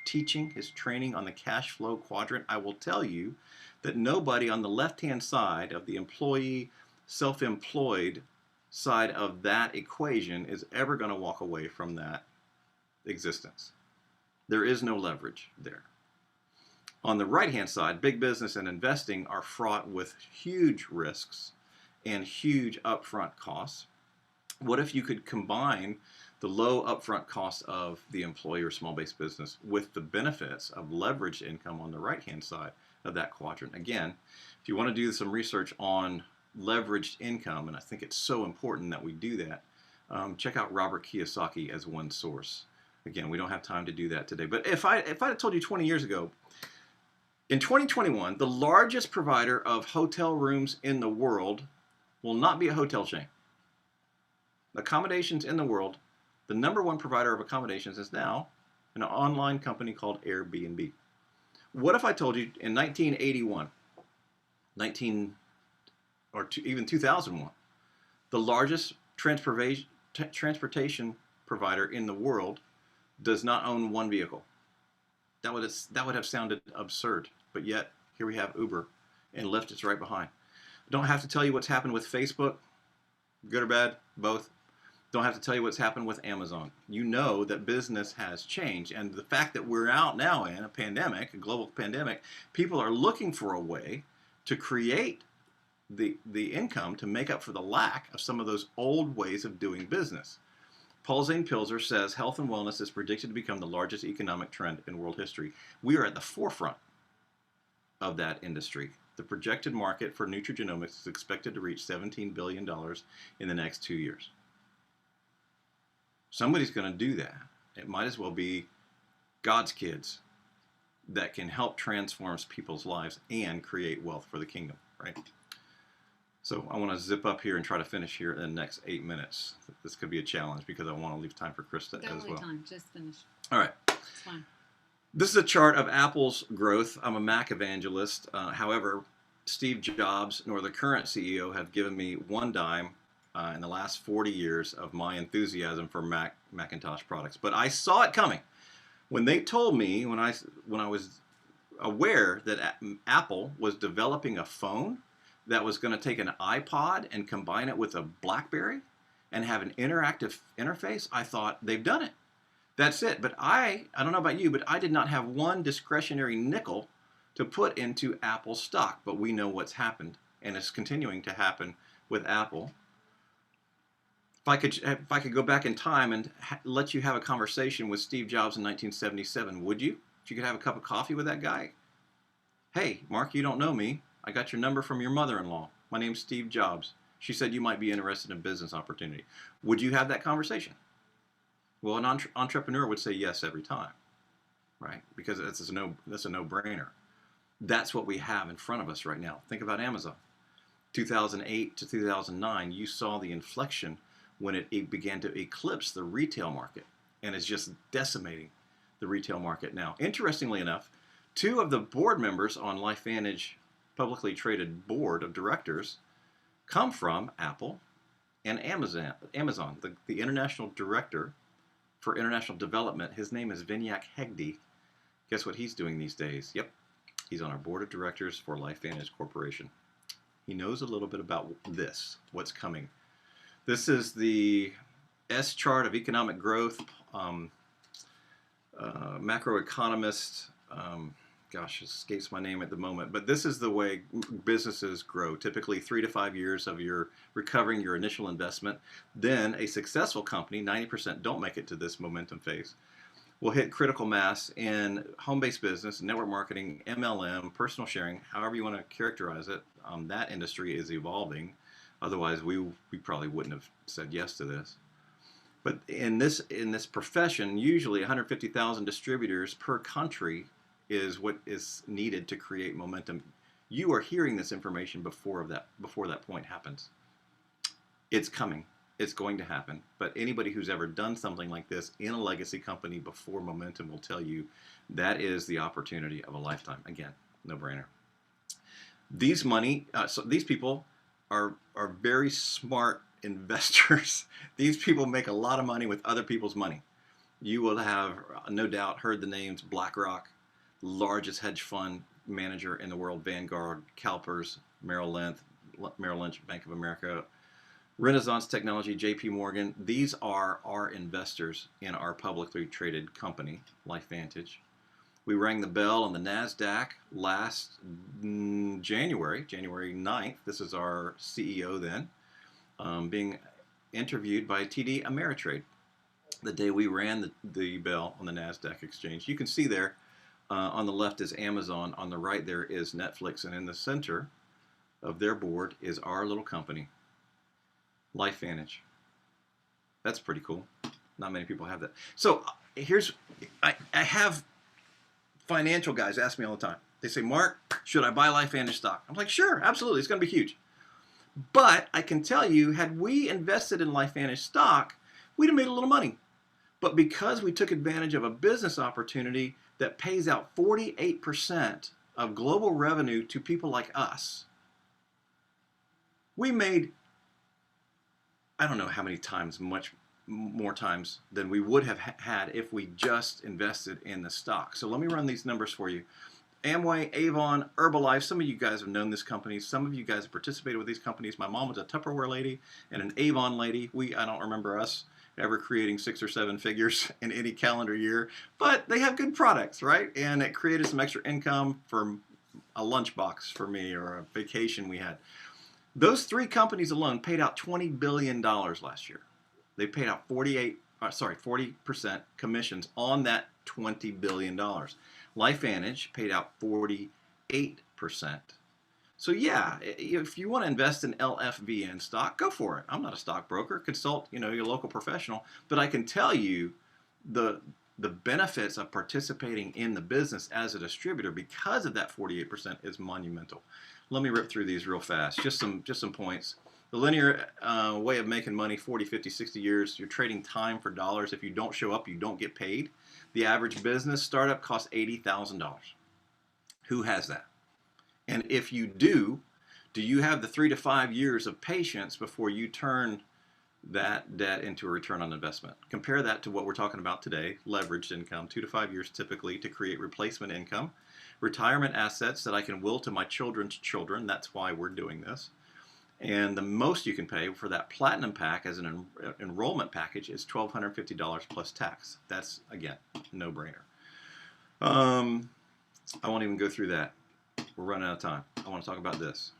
teaching, his training on the cash flow quadrant, I will tell you that nobody on the left-hand side of the employee, self-employed side of that equation is ever going to walk away from that existence. There is no leverage there. On the right-hand side, big business and investing are fraught with huge risks and huge upfront costs. What if you could combine the low upfront cost of the employee or small-based business with the benefits of leveraged income on the right-hand side of that quadrant? Again, if you want to do some research on leveraged income, and I think it's so important that we do that, check out Robert Kiyosaki as one source. Again, we don't have time to do that today. But if I had told you 20 years ago, in 2021, the largest provider of hotel rooms in the world will not be a hotel chain. Accommodations in the world, the number one provider of accommodations is now an online company called Airbnb. What if I told you in 1981, even 2001, the largest transportation provider in the world does not own one vehicle? That would have sounded absurd, but yet here we have Uber, and Lyft is right behind. Don't have to tell you what's happened with Facebook, good or bad, both. Don't have to tell you what's happened with Amazon. You know that business has changed, and the fact that we're out now in a pandemic, a global pandemic, people are looking for a way to create the income to make up for the lack of some of those old ways of doing business. Paul Zane Pilzer says health and wellness is predicted to become the largest economic trend in world history. We are at the forefront of that industry. The projected market for nutrigenomics is expected to reach $17 billion in the next 2 years. Somebody's going to do that. It might as well be God's kids that can help transform people's lives and create wealth for the kingdom, right? So I want to zip up here and try to finish here in the next 8 minutes. This could be a challenge because I want to leave time for Krista as well. Time, just finish. All right. It's fine. This is a chart of Apple's growth. I'm a Mac evangelist. However, Steve Jobs nor the current CEO have given me one dime in the last 40 years of my enthusiasm for Macintosh products. But I saw it coming. When they told me, when I was aware that Apple was developing a phone that was going to take an iPod and combine it with a BlackBerry and have an interactive interface, I thought, they've done it. That's it. But I don't know about you, but I did not have one discretionary nickel to put into Apple stock. But we know what's happened, and it's continuing to happen with Apple. If I could go back in time and let you have a conversation with Steve Jobs in 1977, would you? If you could have a cup of coffee with that guy? Hey, Mark, you don't know me. I got your number from your mother-in-law. My name's Steve Jobs. She said you might be interested in a business opportunity. Would you have that conversation? Well, an entrepreneur would say yes every time, right? Because that's a no-brainer. That's what we have in front of us right now. Think about Amazon. 2008 to 2009, you saw the inflection when it began to eclipse the retail market, and is just decimating the retail market now. Interestingly enough, 2 of the board members on LifeVantage publicly traded board of directors come from Apple and Amazon. The international director for international development, his name is Vinayak Hegde. Guess what he's doing these days? Yep, he's on our board of directors for LifeVantage Corporation. He knows a little bit about this, what's coming. This is the S chart of economic growth. Macroeconomist, gosh, it escapes my name at the moment, but this is the way businesses grow. Typically 3 to 5 years of your recovering your initial investment. Then a successful company, 90% don't make it to this momentum phase, will hit critical mass in home-based business, network marketing, MLM, personal sharing, however you want to characterize it. That industry is evolving. Otherwise, we probably wouldn't have said yes to this. But in this profession, usually 150,000 distributors per country is what is needed to create momentum. You are hearing this information before that point happens. It's coming. It's going to happen. But anybody who's ever done something like this in a legacy company before momentum will tell you that is the opportunity of a lifetime. Again, no brainer. These people are very smart investors. These people make a lot of money with other people's money. You will have no doubt heard the names BlackRock, largest hedge fund manager in the world, Vanguard, CalPERS, Merrill Lynch, Bank of America, Renaissance Technology, JP Morgan. These are our investors in our publicly traded company, LifeVantage. We rang the bell on the NASDAQ last January 9th. This is our CEO then, being interviewed by TD Ameritrade the day we ran the bell on the NASDAQ exchange. You can see there on the left is Amazon, on the right there is Netflix, and in the center of their board is our little company, LifeVantage. That's pretty cool. Not many people have that. So I have financial guys ask me all the time. They say, Mark, should I buy LifeVantage stock? I'm like, sure, absolutely. It's going to be huge. But I can tell you, had we invested in LifeVantage stock, we'd have made a little money. But because we took advantage of a business opportunity that pays out 48% of global revenue to people like us, we made, I don't know how many times, much more times than we would have had if we just invested in the stock. So let me run these numbers for you. Amway, Avon, Herbalife, some of you guys have known this company. Some of you guys have participated with these companies. My mom was a Tupperware lady and an Avon lady. I don't remember us ever creating 6 or 7 figures in any calendar year, but they have good products, right? And it created some extra income for a lunchbox for me or a vacation we had. Those 3 companies alone paid out $20 billion last year. They paid out 40% commissions on that $20 billion. LifeVantage paid out 48%. So yeah, if you want to invest in LFVN stock, go for it. I'm not a stockbroker. Consult, your local professional. But I can tell you the benefits of participating in the business as a distributor because of that 48% is monumental. Let me rip through these real fast. Just some points. The linear way of making money, 40, 50, 60 years, you're trading time for dollars. If you don't show up, you don't get paid. The average business startup costs $80,000. Who has that? And if you do you have the 3 to 5 years of patience before you turn that debt into a return on investment? Compare that to what we're talking about today, leveraged income, 2 to 5 years typically to create replacement income, retirement assets that I can will to my children's children. That's why we're doing this. And the most you can pay for that platinum pack as an enrollment package is $1,250 plus tax. That's, again, no brainer. I won't even go through that. We're running out of time. I want to talk about this.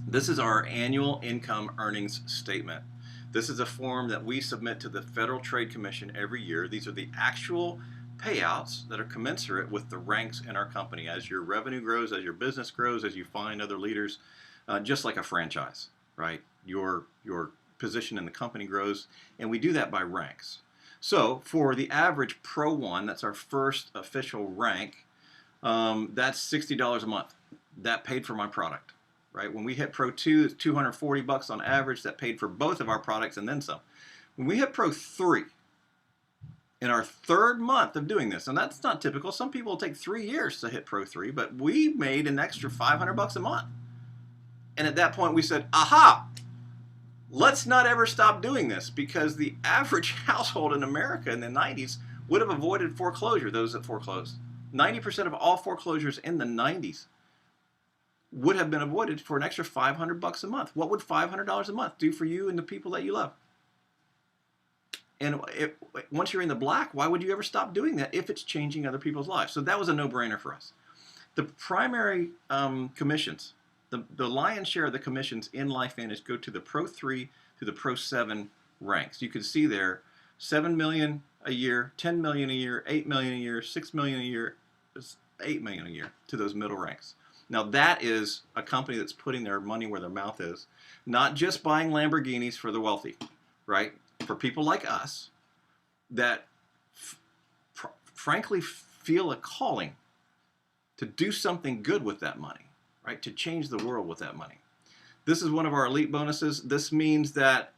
This is our annual income earnings statement. This is a form that we submit to the Federal Trade Commission every year. These are the actual payouts that are commensurate with the ranks in our company. As your revenue grows, as your business grows, as you find other leaders, just like a franchise, right? Your position in the company grows, and we do that by ranks. So for the average Pro 1, that's our first official rank, that's $60 a month. That paid for my product, right? When we hit Pro 2, it's $240 on average. That paid for both of our products and then some. When we hit Pro 3, in our 3rd month of doing this, and that's not typical. Some people will take 3 years to hit Pro 3, but we made an extra $500 a month. And at that point we said, aha, let's not ever stop doing this, because the average household in America in the 90s would have avoided foreclosure, those that foreclosed. 90% of all foreclosures in the 90s would have been avoided for an extra $500 a month. What would $500 a month do for you and the people that you love? And once you're in the black, why would you ever stop doing that if it's changing other people's lives? So that was a no-brainer for us. The primary commissions, the lion's share of the commissions in LifeVantage go to the Pro 3 to the Pro 7 ranks. You can see there, $7 million a year, $10 million a year, $8 million a year, $6 million a year, $8 million a year to those middle ranks. Now that is a company that's putting their money where their mouth is, not just buying Lamborghinis for the wealthy, right? For people like us that frankly feel a calling to do something good with that money, right? To change the world with that money. This is one of our elite bonuses. This means that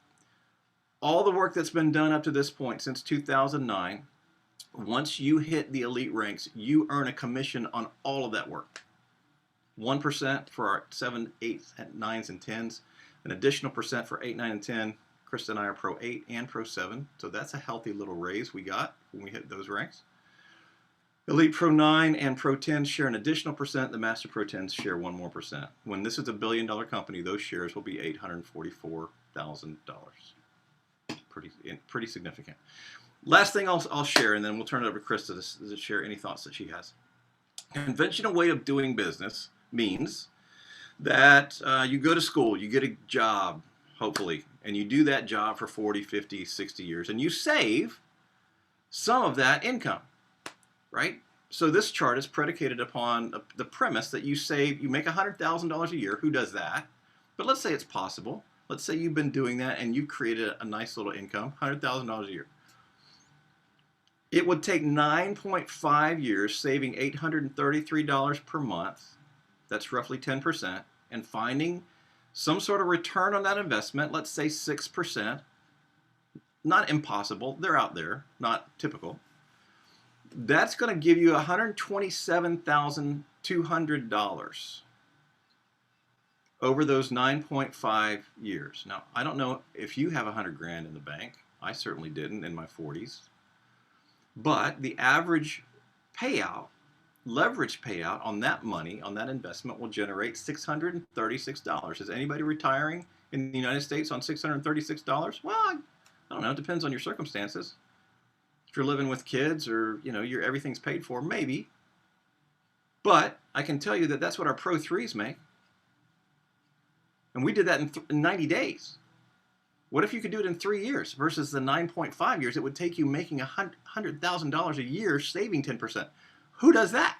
all the work that's been done up to this point since 2009, once you hit the elite ranks, you earn a commission on all of that work. 1% for our 7, 8, 9s, and 10s, an additional percent for 8, 9, and 10, Krista and I are Pro 8 and Pro 7, so that's a healthy little raise we got when we hit those ranks. Elite Pro 9 and Pro 10 share an additional percent. The Master Pro 10s share one more percent. When this is a $1 billion company, those shares will be $844,000. Pretty significant. Last thing I'll share, and then we'll turn it over to Krista to share any thoughts that she has. Conventional way of doing business means that you go to school, you get a job, hopefully, and you do that job for 40, 50, 60 years, and you save some of that income, right? So this chart is predicated upon the premise that you make $100,000 a year. Who does that? But let's say it's possible. Let's say you've been doing that and you've created a nice little income, $100,000 a year. It would take 9.5 years, saving $833 per month. That's roughly 10%, and finding some sort of return on that investment, let's say 6%. Not impossible. They're out there, not typical. That's going to give you $127,200 over those 9.5 years. Now, I don't know if you have $100,000 in the bank. I certainly didn't in my 40s. But the average payout, leverage payout on that money, on that investment, will generate $636. Is anybody retiring in the United States on $636? Well, I don't know. It depends on your circumstances. If you're living with kids or, everything's paid for, maybe. But I can tell you that that's what our Pro 3s make. And we did that in 90 days. What if you could do it in 3 years versus the 9.5 years it would take you making $100,000 a year, saving 10%? Who does that?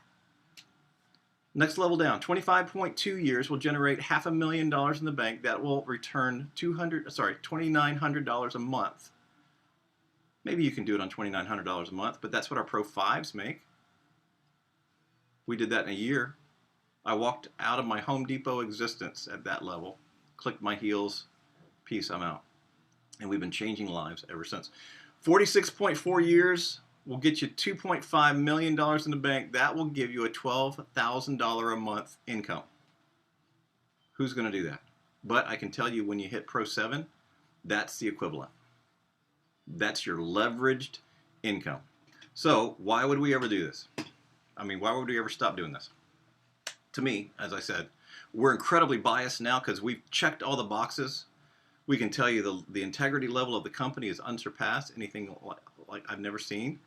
Next level down, 25.2 years will generate $500,000 in the bank. That will return $2,900 a month. Maybe you can do it on $2,900 a month, but that's what our Pro 5s make. We did that in a year. I walked out of my Home Depot existence at that level, clicked my heels, peace, I'm out. And we've been changing lives ever since. 46.4 years will get you $2.5 million in the bank. That will give you a $12,000 a month income. Who's going to do that? But I can tell you when you hit Pro 7, that's the equivalent. That's your leveraged income. So why would we ever do this? I mean, why would we ever stop doing this? To me, as I said, we're incredibly biased now because we've checked all the boxes. We can tell you the integrity level of the company is unsurpassed, anything like I've never seen.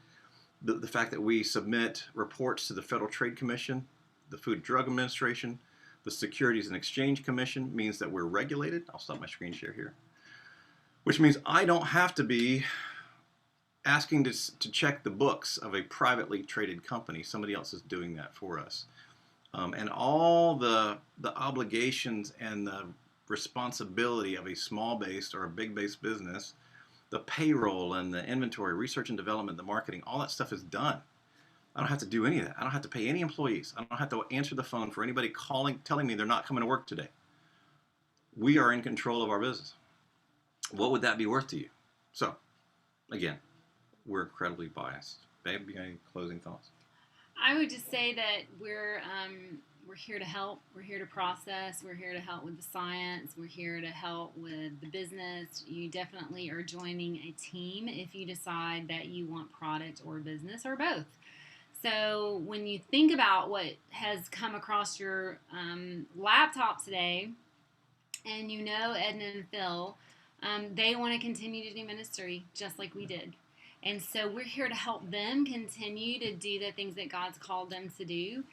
The fact that we submit reports to the Federal Trade Commission, the Food and Drug Administration, the Securities and Exchange Commission means that we're regulated. I'll stop my screen share here. Which means I don't have to be asking to check the books of a privately traded company. Somebody else is doing that for us. And all the obligations and the responsibility of a small-based or a big-based business, the payroll and the inventory, research and development, the marketing, all that stuff is done. I don't have to do any of that. I don't have to pay any employees. I don't have to answer the phone for anybody telling me they're not coming to work today. We are in control of our business. What would that be worth to you? So, again, we're incredibly biased. Babe, you got any closing thoughts? I would just say that we're here to help. We're here to process. We're here to help with the science. We're here to help with the business. You definitely are joining a team if you decide that you want product or business or both. So when you think about what has come across your laptop today, and Edna and Phil, they want to continue to do ministry just like we did. And so we're here to help them continue to do the things that God's called them to do.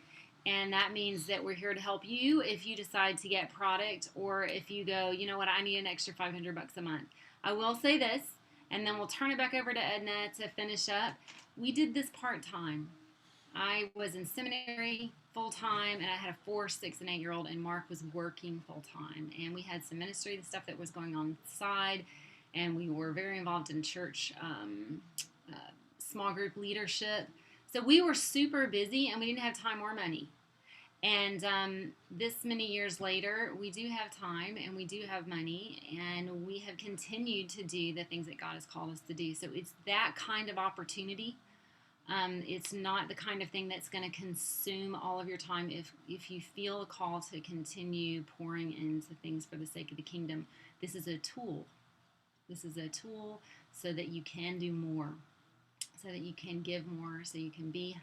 And that means that we're here to help you if you decide to get product, or if you go, you know what, I need an extra $500 a month. I will say this, and then we'll turn it back over to Edna to finish up. We did this part-time. I was in seminary full-time, and I had a 4, 6, and 8-year-old, and Mark was working full-time. And we had some ministry, the stuff that was going on the side, and we were very involved in church small group leadership. So we were super busy, and we didn't have time or money. And this many years later, we do have time, and we do have money, and we have continued to do the things that God has called us to do. So it's that kind of opportunity. It's not the kind of thing that's going to consume all of your time. If you feel a call to continue pouring into things for the sake of the kingdom, this is a tool This is a tool so that you can do more, so that you can give more, so you can be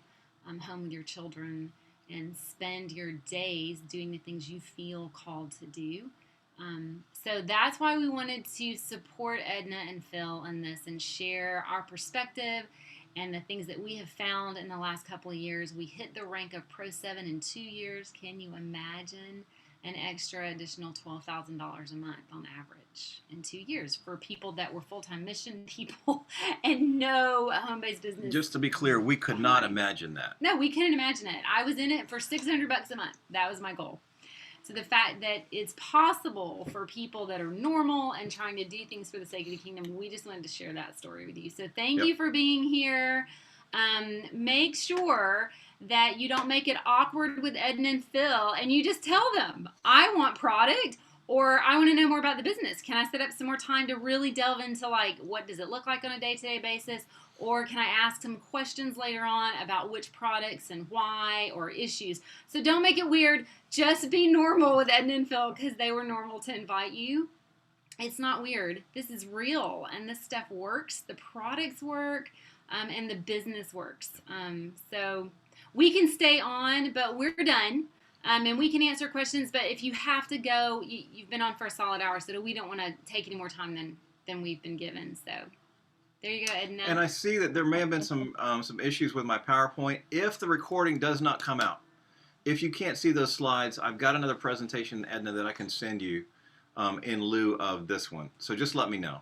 home with your children and spend your days doing the things you feel called to do. So that's why we wanted to support Edna and Phil in this and share our perspective and the things that we have found in the last couple of years. We hit the rank of Pro 7 in 2 years. Can you imagine an extra additional $12,000 a month on average in 2 years for people that were full-time mission people and no home-based business? Just to be clear, we could not imagine that. No, we couldn't imagine it. I was in it for $600 a month. That was my goal. So the fact that it's possible for people that are normal and trying to do things for the sake of the kingdom, we just wanted to share that story with you. So thank you for being here. Make sure that you don't make it awkward with Edna and Phil, and you just tell them, I want product, or I want to know more about the business. Can I set up some more time to really delve into, like, what does it look like on a day-to-day basis? Or can I ask some questions later on about which products and why, or issues? So don't make it weird. Just be normal with Edna and Phil, because they were normal to invite you. It's not weird. This is real, and this stuff works. The products work, and the business works. So we can stay on, but we're done. And we can answer questions, but if you have to go, you've been on for a solid hour, so we don't want to take any more time than we've been given. So there you go, Edna. And I see that there may have been some issues with my PowerPoint. If the recording does not come out, if you can't see those slides, I've got another presentation, Edna, that I can send you in lieu of this one. So just let me know.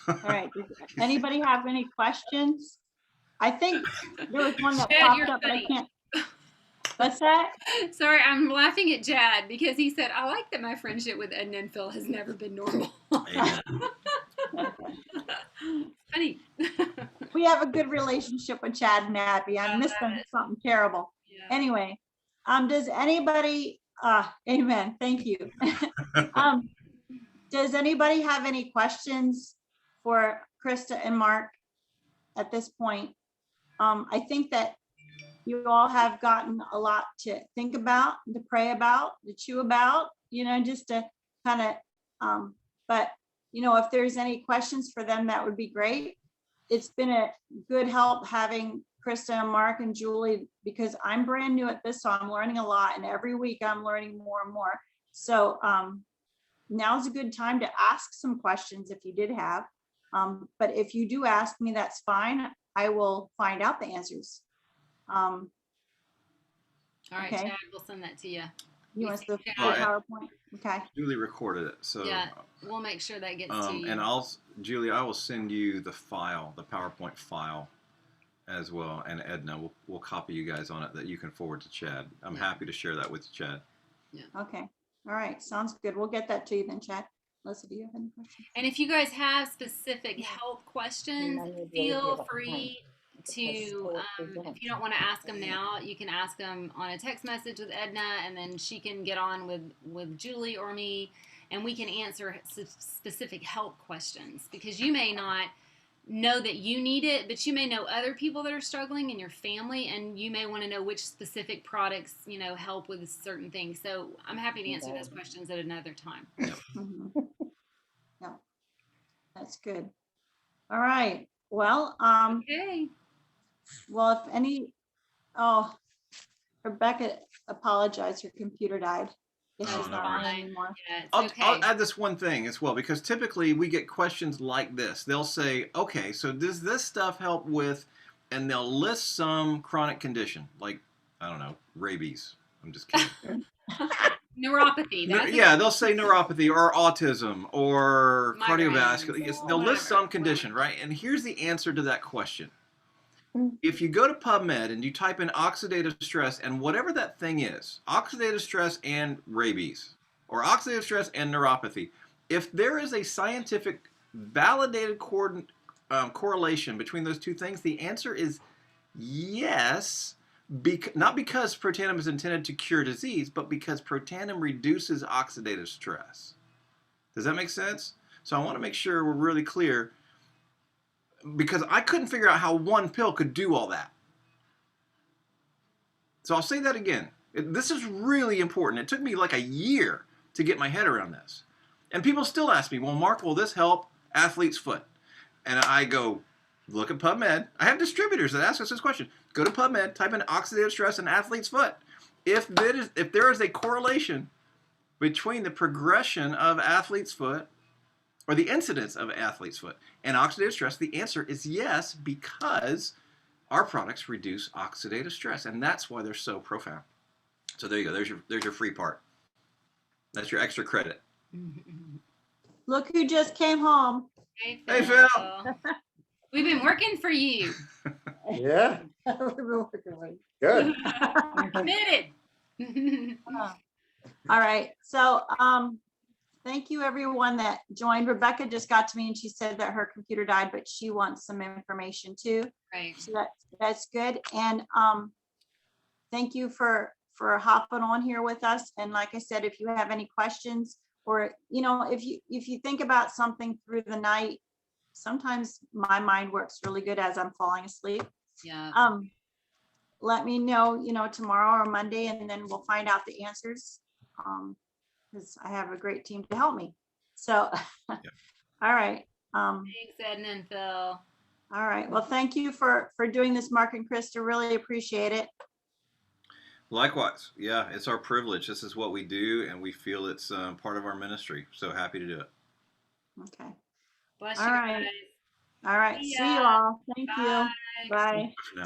All right. Does anybody have any questions? I think there was one that popped up, but I can't. What's that? Sorry, I'm laughing at Jad because he said, I like that my friendship with Edna and Phil has never been normal. Funny. We have a good relationship with Chad and Abby. I miss them something terrible. Yeah. Anyway, does anybody, amen, thank you. Does anybody have any questions for Krista and Mark at this point? I think that you all have gotten a lot to think about, to pray about, to chew about, just to kind of, but, if there's any questions for them, that would be great. It's been a good help having Krista and Mark and Julie, because I'm brand new at this, so I'm learning a lot, and every week I'm learning more and more. So now's a good time to ask some questions if you did have, but if you do ask me, that's fine. I will find out the answers. All right, okay. Chad, we'll send that to you. You want the PowerPoint? Okay. Julie recorded it, so yeah, we'll make sure that gets to you. And Julie, I will send you the file, the PowerPoint file, as well. And Edna, we'll copy you guys on it that you can forward to Chad. I'm happy to share that with Chad. Yeah. Okay. All right. Sounds good. We'll get that to you then, Chad. Melissa, do you have any questions? And if you guys have specific help questions, feel free to, if you don't want to ask them now, you can ask them on a text message with Edna, and then she can get on with Julie or me, and we can answer specific help questions, because you may not know that you need it, but you may know other people that are struggling in your family, and you may want to know which specific products, help with certain things. So I'm happy to answer those questions at another time. Mm-hmm. Yeah, that's good. All right. Well, okay. Well, if any, Rebecca apologized, her computer died. She's not on anymore. Yeah, okay. I'll add this one thing as well, because typically we get questions like this. They'll say, okay, so does this stuff help with, and they'll list some chronic condition, like, I don't know, rabies. I'm just kidding. Neuropathy. They'll say neuropathy or autism or cardiovascular. Yes, they'll list some condition, right? And here's the answer to that question. If you go to PubMed and you type in oxidative stress and whatever that thing is, oxidative stress and rabies, or oxidative stress and neuropathy, if there is a scientific validated correlation between those two things, the answer is yes. Not because protandim is intended to cure disease, but because protandim reduces oxidative stress. Does that make sense? So I want to make sure we're really clear, because I couldn't figure out how one pill could do all that. So I'll say that again. This is really important. It took me like a year to get my head around this. And people still ask me, well, Mark, will this help athlete's foot? And I go, look at PubMed. I have distributors that ask us this question. Go to PubMed, type in oxidative stress in athlete's foot. If there is a correlation between the progression of athlete's foot or the incidence of athlete's foot and oxidative stress, the answer is yes, because our products reduce oxidative stress, and that's why they're so profound. So there you go. There's your free part. That's your extra credit. Look who just came home. Hey, Hey, Phil. Phil. We've been working for you. Yeah, We've been working with you. good. We're committed. All right, so thank you everyone that joined. Rebecca just got to me and she said that her computer died, but she wants some information too. Right. So that's good. And thank you for hopping on here with us. And like I said, if you have any questions, or if you think about something through the night, sometimes my mind works really good as I'm falling asleep. Yeah. Let me know, tomorrow or Monday, and then we'll find out the answers. Because I have a great team to help me. So, all right. Thanks, Edna and Phil. All right. Well, thank you for doing this, Mark and Krista. Really appreciate it. Likewise. Yeah, it's our privilege. This is what we do, and we feel it's part of our ministry. So happy to do it. Okay. Bless All you right. guys. All right. See See you ya. all. Thank you. Bye. For now.